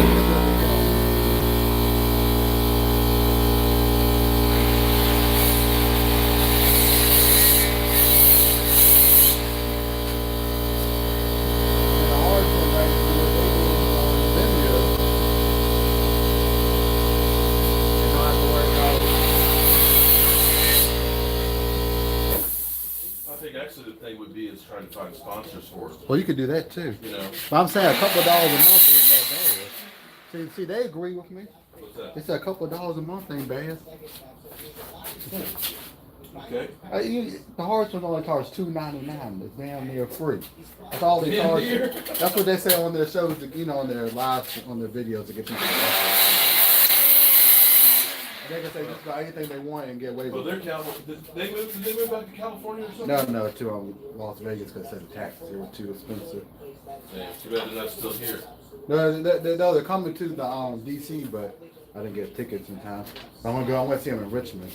I think actually the thing would be is trying to find sponsors for it. Well, you could do that too. You know, But I'm saying a couple of dollars a month ain't that bad. See, they agree with me. what's that? They said a couple of dollars a month ain't bad. Okay. The hardest one only costs $2.99. It's damn near free. That's all they charge. That's what they say on their shows, you know, on their live, on their videos to get people. They can say just about anything they want and get away Well, with they're it. Cowboys. Did they move back to California or something? No, to Las Vegas because the taxes here were too expensive. Yeah, too bad they're not still here. No, they're coming to the DC, but I didn't get tickets in time. I'm gonna go. I want to see them in Richmond.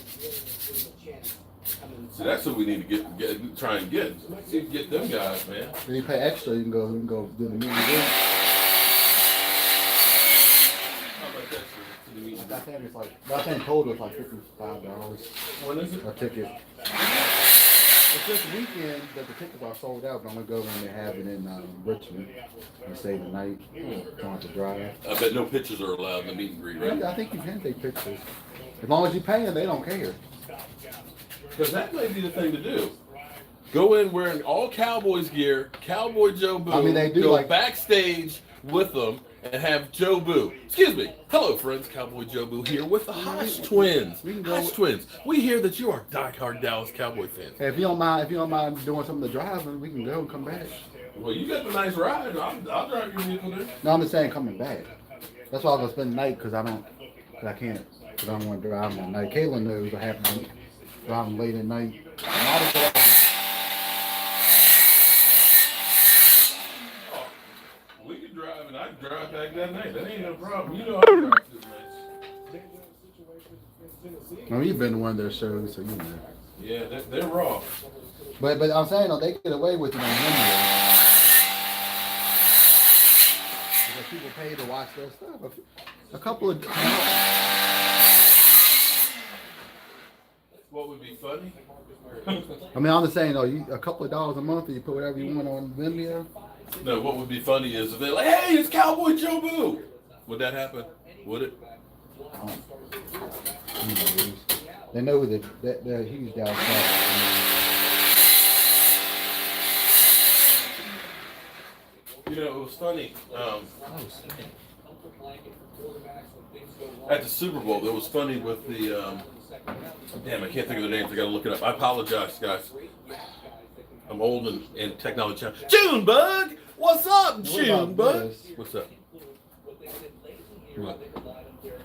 See, that's what we need to try and get. See, get them guys, man. If you pay extra, you can go do the meet and greet. How about that for the meeting? I think it's like, I think total is like $55 When is it? a ticket. It's this weekend that the tickets are sold out, but I'm gonna go when they have it in Richmond and stay the night. Don't have to drive. I bet no pictures are allowed in the meet and greet, right? I think you can take pictures. As long as you pay them, they don't care. Because that may be the thing to do. Go in wearing all Cowboys gear, Cowboy Jobu. I mean, they do go like- backstage with them and have Jobu. Excuse me. Hello, friends. Cowboy Jobu here with the Hodge Twins. We can go Hodge with- Twins. We hear that you are diehard Dallas Cowboy fans. Hey, if you don't mind doing some of the driving, we can go and come back. Well, you got the nice ride. I'll drive your vehicle there. No, I'm just saying coming back. That's why I was gonna spend the night because I can't, because I don't want to drive at night. Kayla knows I have to drive late at night. We could drive and I can drive back that night. That ain't no problem. You know I can drive through the nights. I mean, you've been to one of their shows, so you know. Yeah, they're raw. But I'm saying, though, they get away with it on Monday. Because people pay to watch their stuff. A couple of... What would be funny? I mean, I'm just saying, though, a couple of dollars a month and you put whatever you want on Vimeo. No, what would be funny is if they're like, hey, it's Cowboy Jobu. Would that happen? Would it? They know that they're huge Dallas Cowboys. You know, it was funny. At the Super Bowl, it was funny with the. Damn, I can't think of the names. I gotta look it up. I apologize, guys. I'm old and technology. Junebug, what's up, Junebug? What's up? What?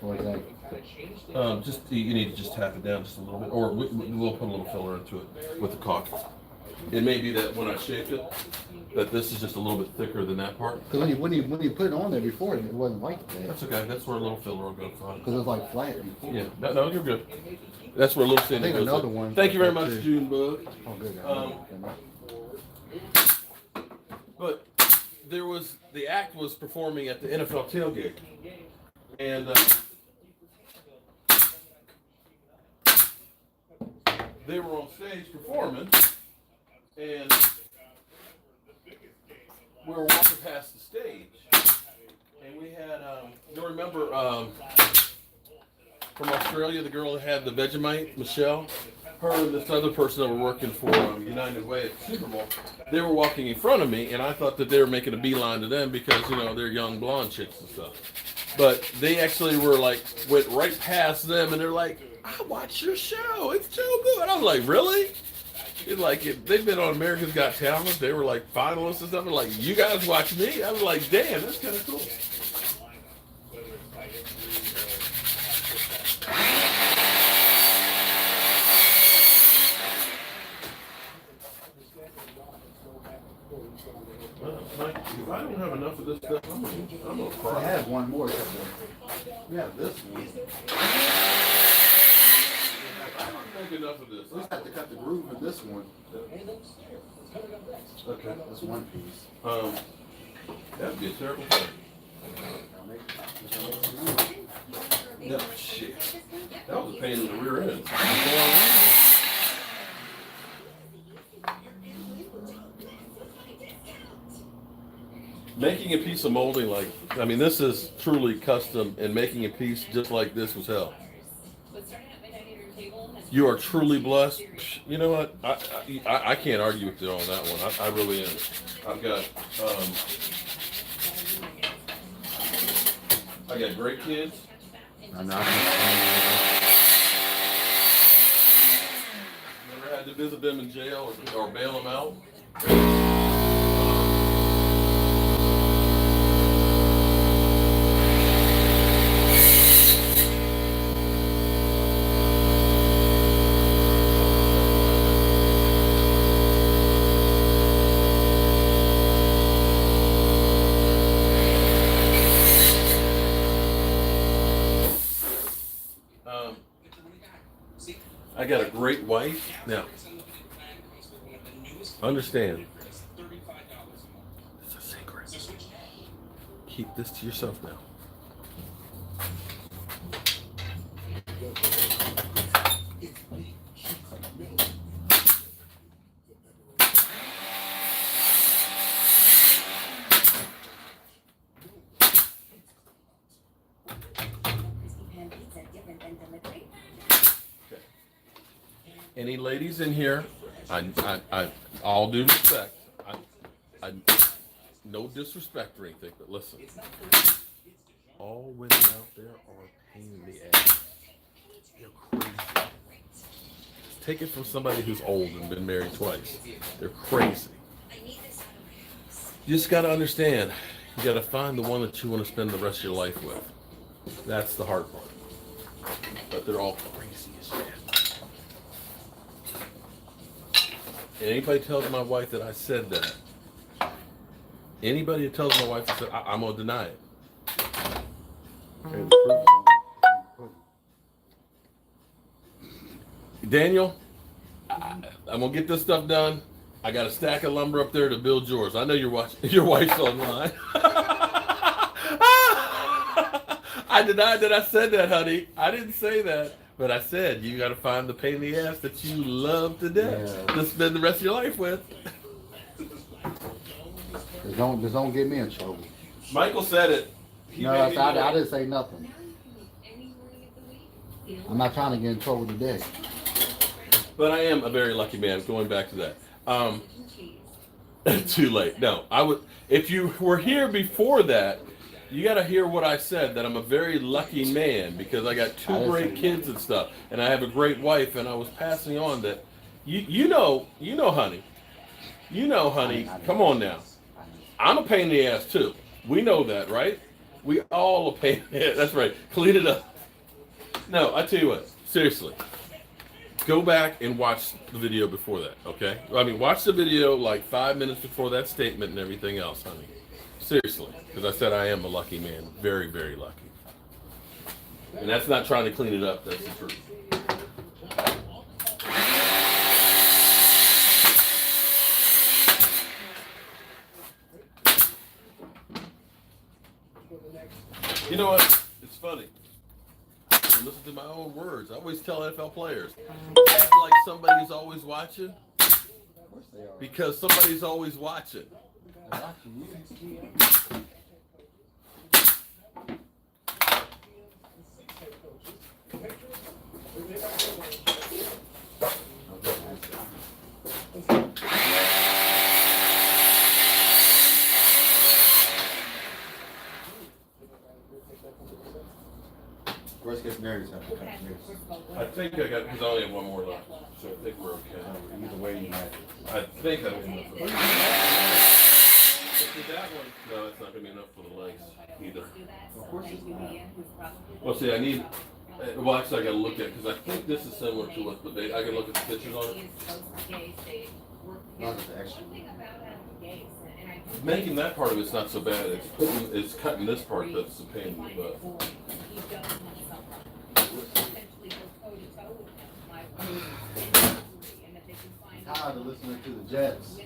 What's that? Just you need to just tap it down just a little bit, or we'll put a little filler into it with the caulk. It may be that when I shaped it, that this is just a little bit thicker than that part. Because when you put it on there before, it wasn't like that. That's okay. That's where a little filler will go fine. Because it was like flat before. Yeah. No, you're good. That's where a little sanding I think goes. another one. Thank you very like much, that, Junebug. Oh, good. But the act was performing at the NFL tailgate, and they were on stage performing, and we were walking past the stage, and we had you remember from Australia, the girl that had the Vegemite, Michelle. Her and this other person that were working for United Way at the Super Bowl, they were walking in front of me, and I thought that they were making a beeline to them because, you know, they're young blonde chicks and stuff. But they actually went right past them, and they're like, I watch your show. It's Jobu. And I was like, really? It's like, they've been on America's Got Talent. They were like finalists and stuff. And like, you guys watch me? I was like, damn, that's kind of cool. don't have enough of this stuff, I'm gonna I cry. have one more. We have this one. I don't make enough of this. We just have to cut the groove in this one. Okay. That's one piece. That'd be a terrible thing. No, shit. That was a pain in the rear end. Making a piece of molding like, I mean, this is truly custom, and making a piece just like this was hell. You are truly blessed. You know what? I can't argue with you on that one. I really am. I've got I got great kids. I know. Never had to visit them in jail or bail them out. I got a great wife. Now, understand, it's a secret. Keep this to yourself now. Any ladies in here? I all due respect. I no disrespect or anything, but listen. All women out there are a pain in the ass. They're crazy. Take it from somebody who's old and been married twice. They're crazy. You just got to understand. You got to find the one that you want to spend the rest of your life with. That's the hard part. But they're all crazy as shit. And anybody tells my wife that I said that, anybody that tells my wife that I'm going to deny it. Daniel, I'm going to get this stuff done. I got a stack of lumber up there to build yours. I know your wife's online. I denied that I said that, honey. I didn't say that. But I said, you got to find the pain in the ass that you love to death to spend the rest of your life with. Just don't get me in trouble. Michael said it. I didn't say nothing. I'm not trying to get in trouble today. But I am a very lucky man, going back to that. Too late. No, I would. If you were here before that, you got to hear what I said, that I'm a very lucky man because I got two great kids and stuff, and I have a great wife, and I was passing on that. You know, honey. You know, honey. Come on now. I'm a pain in the ass too. We know that, right? We all a pain in the ass. That's right. Clean it up. No, I tell you what. Seriously. Go back and watch the video before that, okay? I mean, watch the video like 5 minutes before that statement and everything else, honey. Seriously, because I said I am a lucky man. Very, very lucky. And that's not trying to clean it up. That's the truth. You know what? It's funny. I listen to my own words. I always tell NFL players, act like somebody's always watching. Because somebody's always watching. Worst case scenario, I think I got, because I only have one more left. So I think we're okay. either way, you might. I think that was enough for that. That one, no, that's not going to be enough for the legs either. Of course it's not. Well, see, I need, well, actually, I got to look at, because I think this is similar to what the bait, I can look at the pictures on it. Not the extra. making that part of it's not so bad. It's cutting this part that's the pain in the butt. Tired of listening to the Jets. So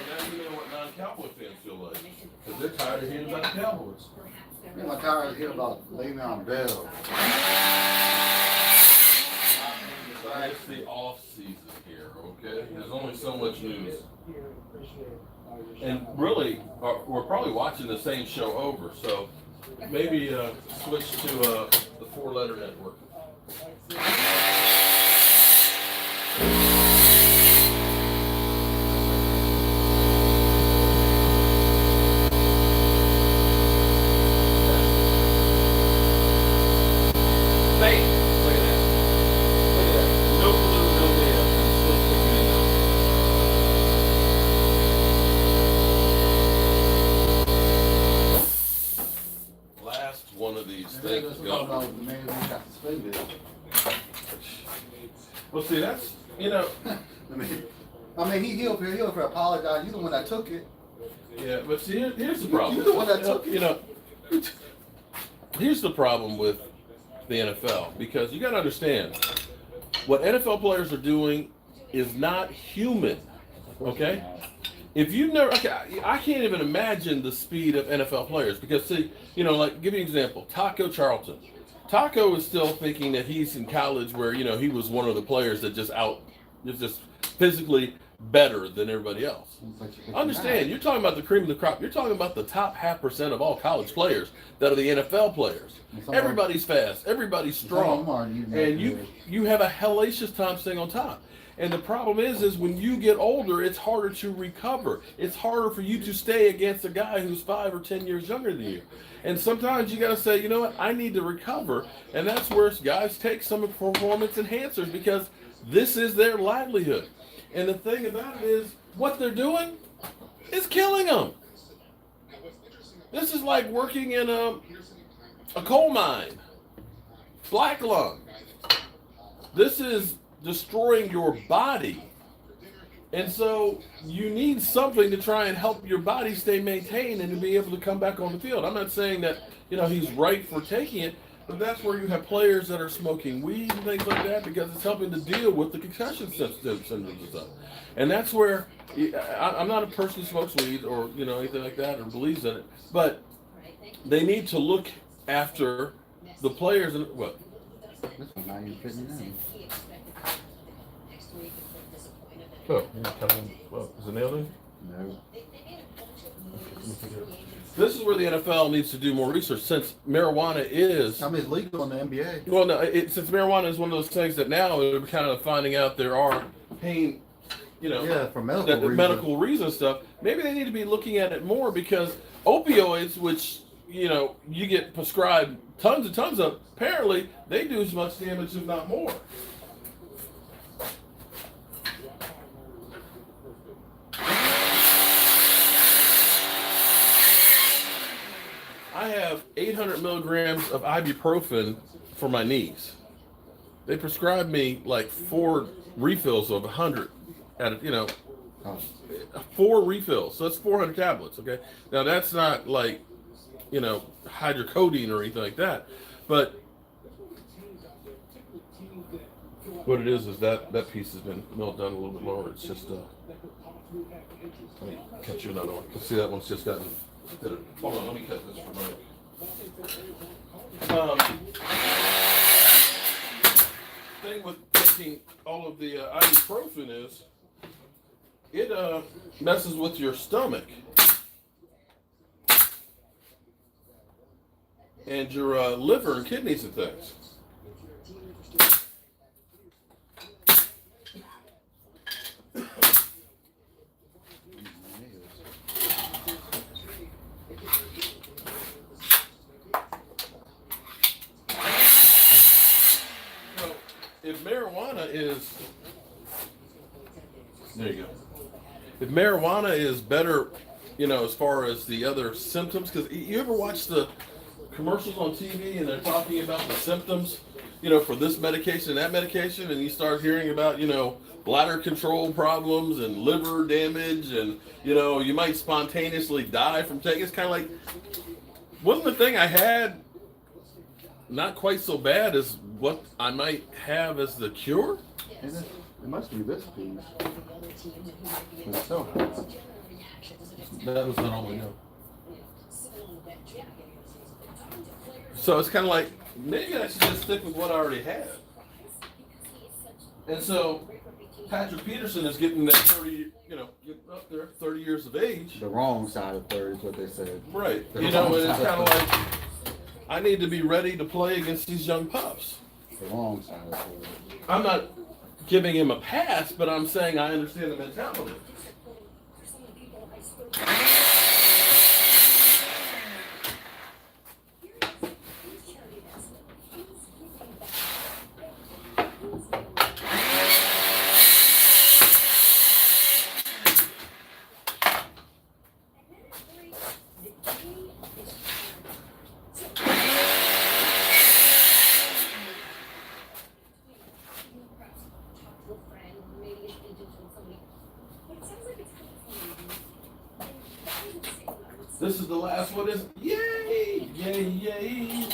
now you know what non-Cowboy fans feel like. Because they're tired of hearing about the Cowboys. I'm tired of hearing about Le'Veon Bell. So it's the off season here, okay? There's only so much news. And really, we're probably watching the same show over, so maybe switch to the 4-letter network. Bam! Look at that. Look at that. No blue, no dead. I'm still sticking it out. Last one of these things Let's is talk gone. about the man who got suspended. Well, see, that's, you know, I mean, he'll for apologize. You're the one that took it. yeah, but see, here's the problem. You're the one that took it. You know, here's the problem with the NFL, because you got to understand what NFL players are doing is not human. Okay, if you've never, okay, I can't even imagine the speed of NFL players, because see, you know, like give you an example, Taco Charlton. Taco is still thinking that he's in college, where you know he was one of the players that just physically better than everybody else. Understand, you're talking about the cream of the crop. You're talking about the top 0.5% of all college players that are the NFL players. Everybody's fast, everybody's strong, and you have a hellacious time staying on top. And the problem is when you get older, it's harder to recover. It's harder for you to stay against a guy who's 5 or 10 years younger than you. And sometimes you got to say, you know what, I need to recover. And that's where guys take some performance enhancers, because this is their livelihood. And the thing about it is, what they're doing is killing them. This is like working in a coal mine, black lung. This is destroying your body. And so you need something to try and help your body stay maintained and to be able to come back on the field. I'm not saying that, you know, he's right for taking it, but that's where you have players that are smoking weed and things like that, because it's helping to deal with the concussion symptoms and stuff. And that's where I'm not a person who smokes weed or, you know, anything like that or believes in it, but they need to look after the players. And what? This one's not even fitting in. Oh, well, is it nailed in? No. This is where the NFL needs to do more research, since marijuana is. I mean, it's legal in the NBA. Well, no, since marijuana is one of those things that now they're kind of finding out there are pain, you know, Yeah, for medical reasons. medical reason stuff. Maybe they need to be looking at it more, because opioids, which, you know, you get prescribed tons and tons of, apparently they do as much damage, if not more. I have 800 milligrams of ibuprofen for my knees. They prescribed me like 4 refills of 100 at, you know, 4 refills. So that's 400 tablets. Okay. Now that's not like, you know, hydrocodone or anything like that, but what it is that piece has been milled down a little bit lower. It's just let me cut you another one. See, that one's just gotten. Hold on, let me cut this for Mike. Thing with taking all of the ibuprofen is it messes with your stomach and your liver and kidneys and things. If marijuana is, there you go. If marijuana is better, you know, as far as the other symptoms, because you ever watch the commercials on TV and they're talking about the symptoms for this medication and that medication, and you start hearing about, bladder control problems and liver damage, and, you might spontaneously die from taking. It's kind of like, wasn't the thing I had not quite so bad as what I might have as the cure? It must be this piece. It's so hot. That was not all we know. So it's kind of like, maybe I should just stick with what I already had. And so Patrick Peterson is getting that 30, getting up there, 30 years of age. The wrong side of 30 is what they said. Right. The And wrong it's side kind of of 30. like, I need to be ready to play against these young pups. The wrong side of 30. I'm not giving him a pass, but I'm saying I understand the mentality. This is the last one. Is yay, yay, yay.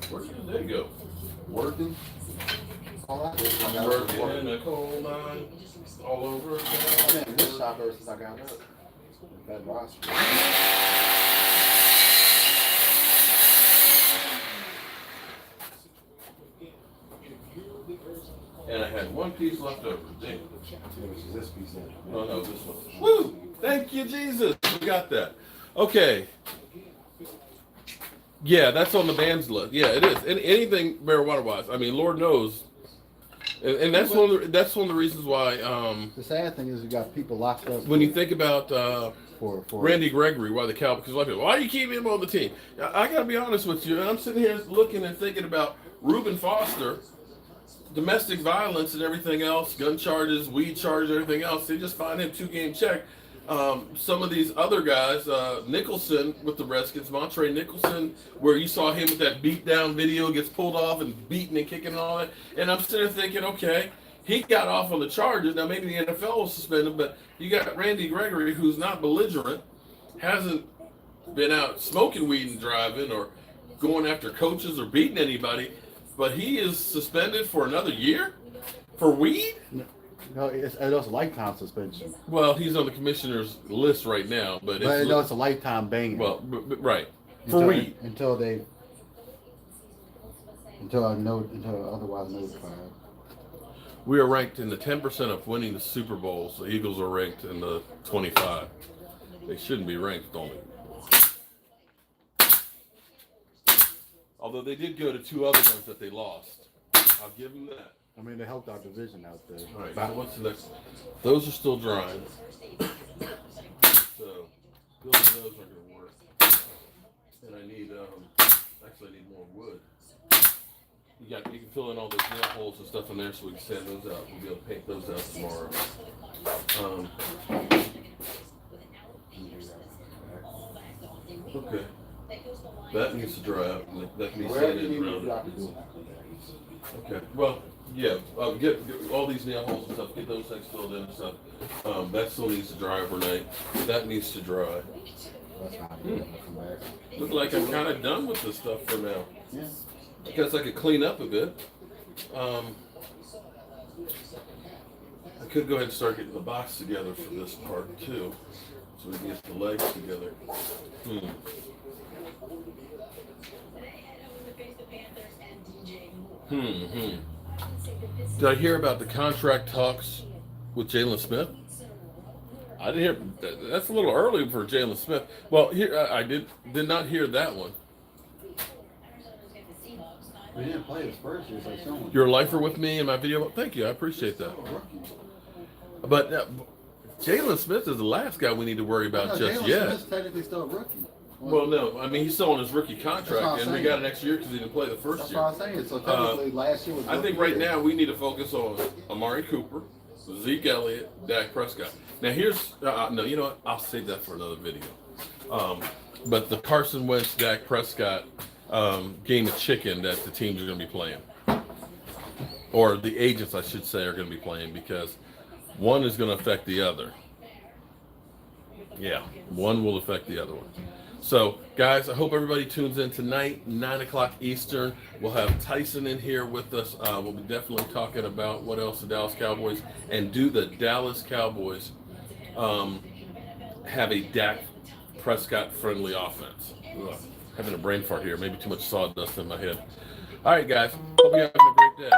Where did they go? Working. All I did, I got Working work. in a coal mine all over I've again. been in this shop ever since I got up. That roster. And I had one piece left over. Damn. Which is this piece there. No, no, this one. Woo! Thank you, Jesus. We got that. Okay. Yeah, that's on the band's list. Yeah, it is. And anything marijuana-wise. I mean, Lord knows. And that's one of the reasons why. The sad thing is, you got people locked up. When you think about for Randy Gregory, why the Cowboys? Because a lot of people, why do you keep him on the team? I got to be honest with you. I'm sitting here looking and thinking about Reuben Foster, domestic violence and everything else, gun charges, weed charges, everything else. They just find him 2-game check. Some of these other guys, Nicholson with the Redskins, Montre Nicholson, where you saw him with that beat down video, gets pulled off and beaten and kicking and all that. And I'm sitting there thinking, okay, he got off on the charges. Now maybe the NFL will suspend him, but you got Randy Gregory, who's not belligerent, hasn't been out smoking weed and driving or going after coaches or beating anybody, but he is suspended for another year for weed? No, it's a lifetime suspension. Well, he's on the commissioner's list right now, but It's a lifetime ban. Well, right. For weed. Until otherwise notified. We are ranked in the 10% of winning the Super Bowls. The Eagles are ranked in the 25. They shouldn't be ranked only. Although they did go to 2 other ones that they lost. I'll give them that. I mean, they helped our division out there. All right, so what's the next one? Those are still drying. So, building those aren't going to work. And I need, actually I need more wood. You can fill in all those nail holes and stuff in there so we can sand those out. We'll be able to paint those out tomorrow. Okay. That needs to dry out. That can be sanded around it. Okay. Well, yeah. Get all these nail holes and stuff. Get those things filled in and stuff. That still needs to dry overnight. That needs to dry. Look like I'm kind of done with this stuff for now. Yeah. I guess I could clean up a bit. I could go ahead and start getting the box together for this part too, so we can get the legs together. Did I hear about the contract talks with Jalen Smith? I didn't hear. That's a little early for Jalen Smith. Well, here I did not hear that one. He didn't play his first year, so it's showing. You're a lifer with me in my video. Thank you. I appreciate that. Still a rookie. But Jalen Smith is the last guy we need to worry about No, just Jalen yet. Smith's technically still a rookie. Well, no. I mean, he's still on his rookie That's what contract, I'm and we saying. got an extra year because he didn't play the first That's year. what I'm saying. So technically, last year was. I think right now we need to focus on Amari Cooper, Zeke Elliott, Dak Prescott. Now here's no, you know what? I'll save that for another video. But the Carson Wentz, Dak Prescott game of chicken that the teams are going to be playing, or the agents, I should say, are going to be playing, because one is going to affect the other. Yeah, one will affect the other one. So, guys, I hope everybody tunes in tonight, 9 o'clock Eastern. We'll have Tyson in here with us. We'll be definitely talking about what else the Dallas Cowboys, and do the Dallas Cowboys have a Dak Prescott-friendly offense? Ugh, having a brain fart here. Maybe too much sawdust in my head. All right, guys. Hope you're having a great day.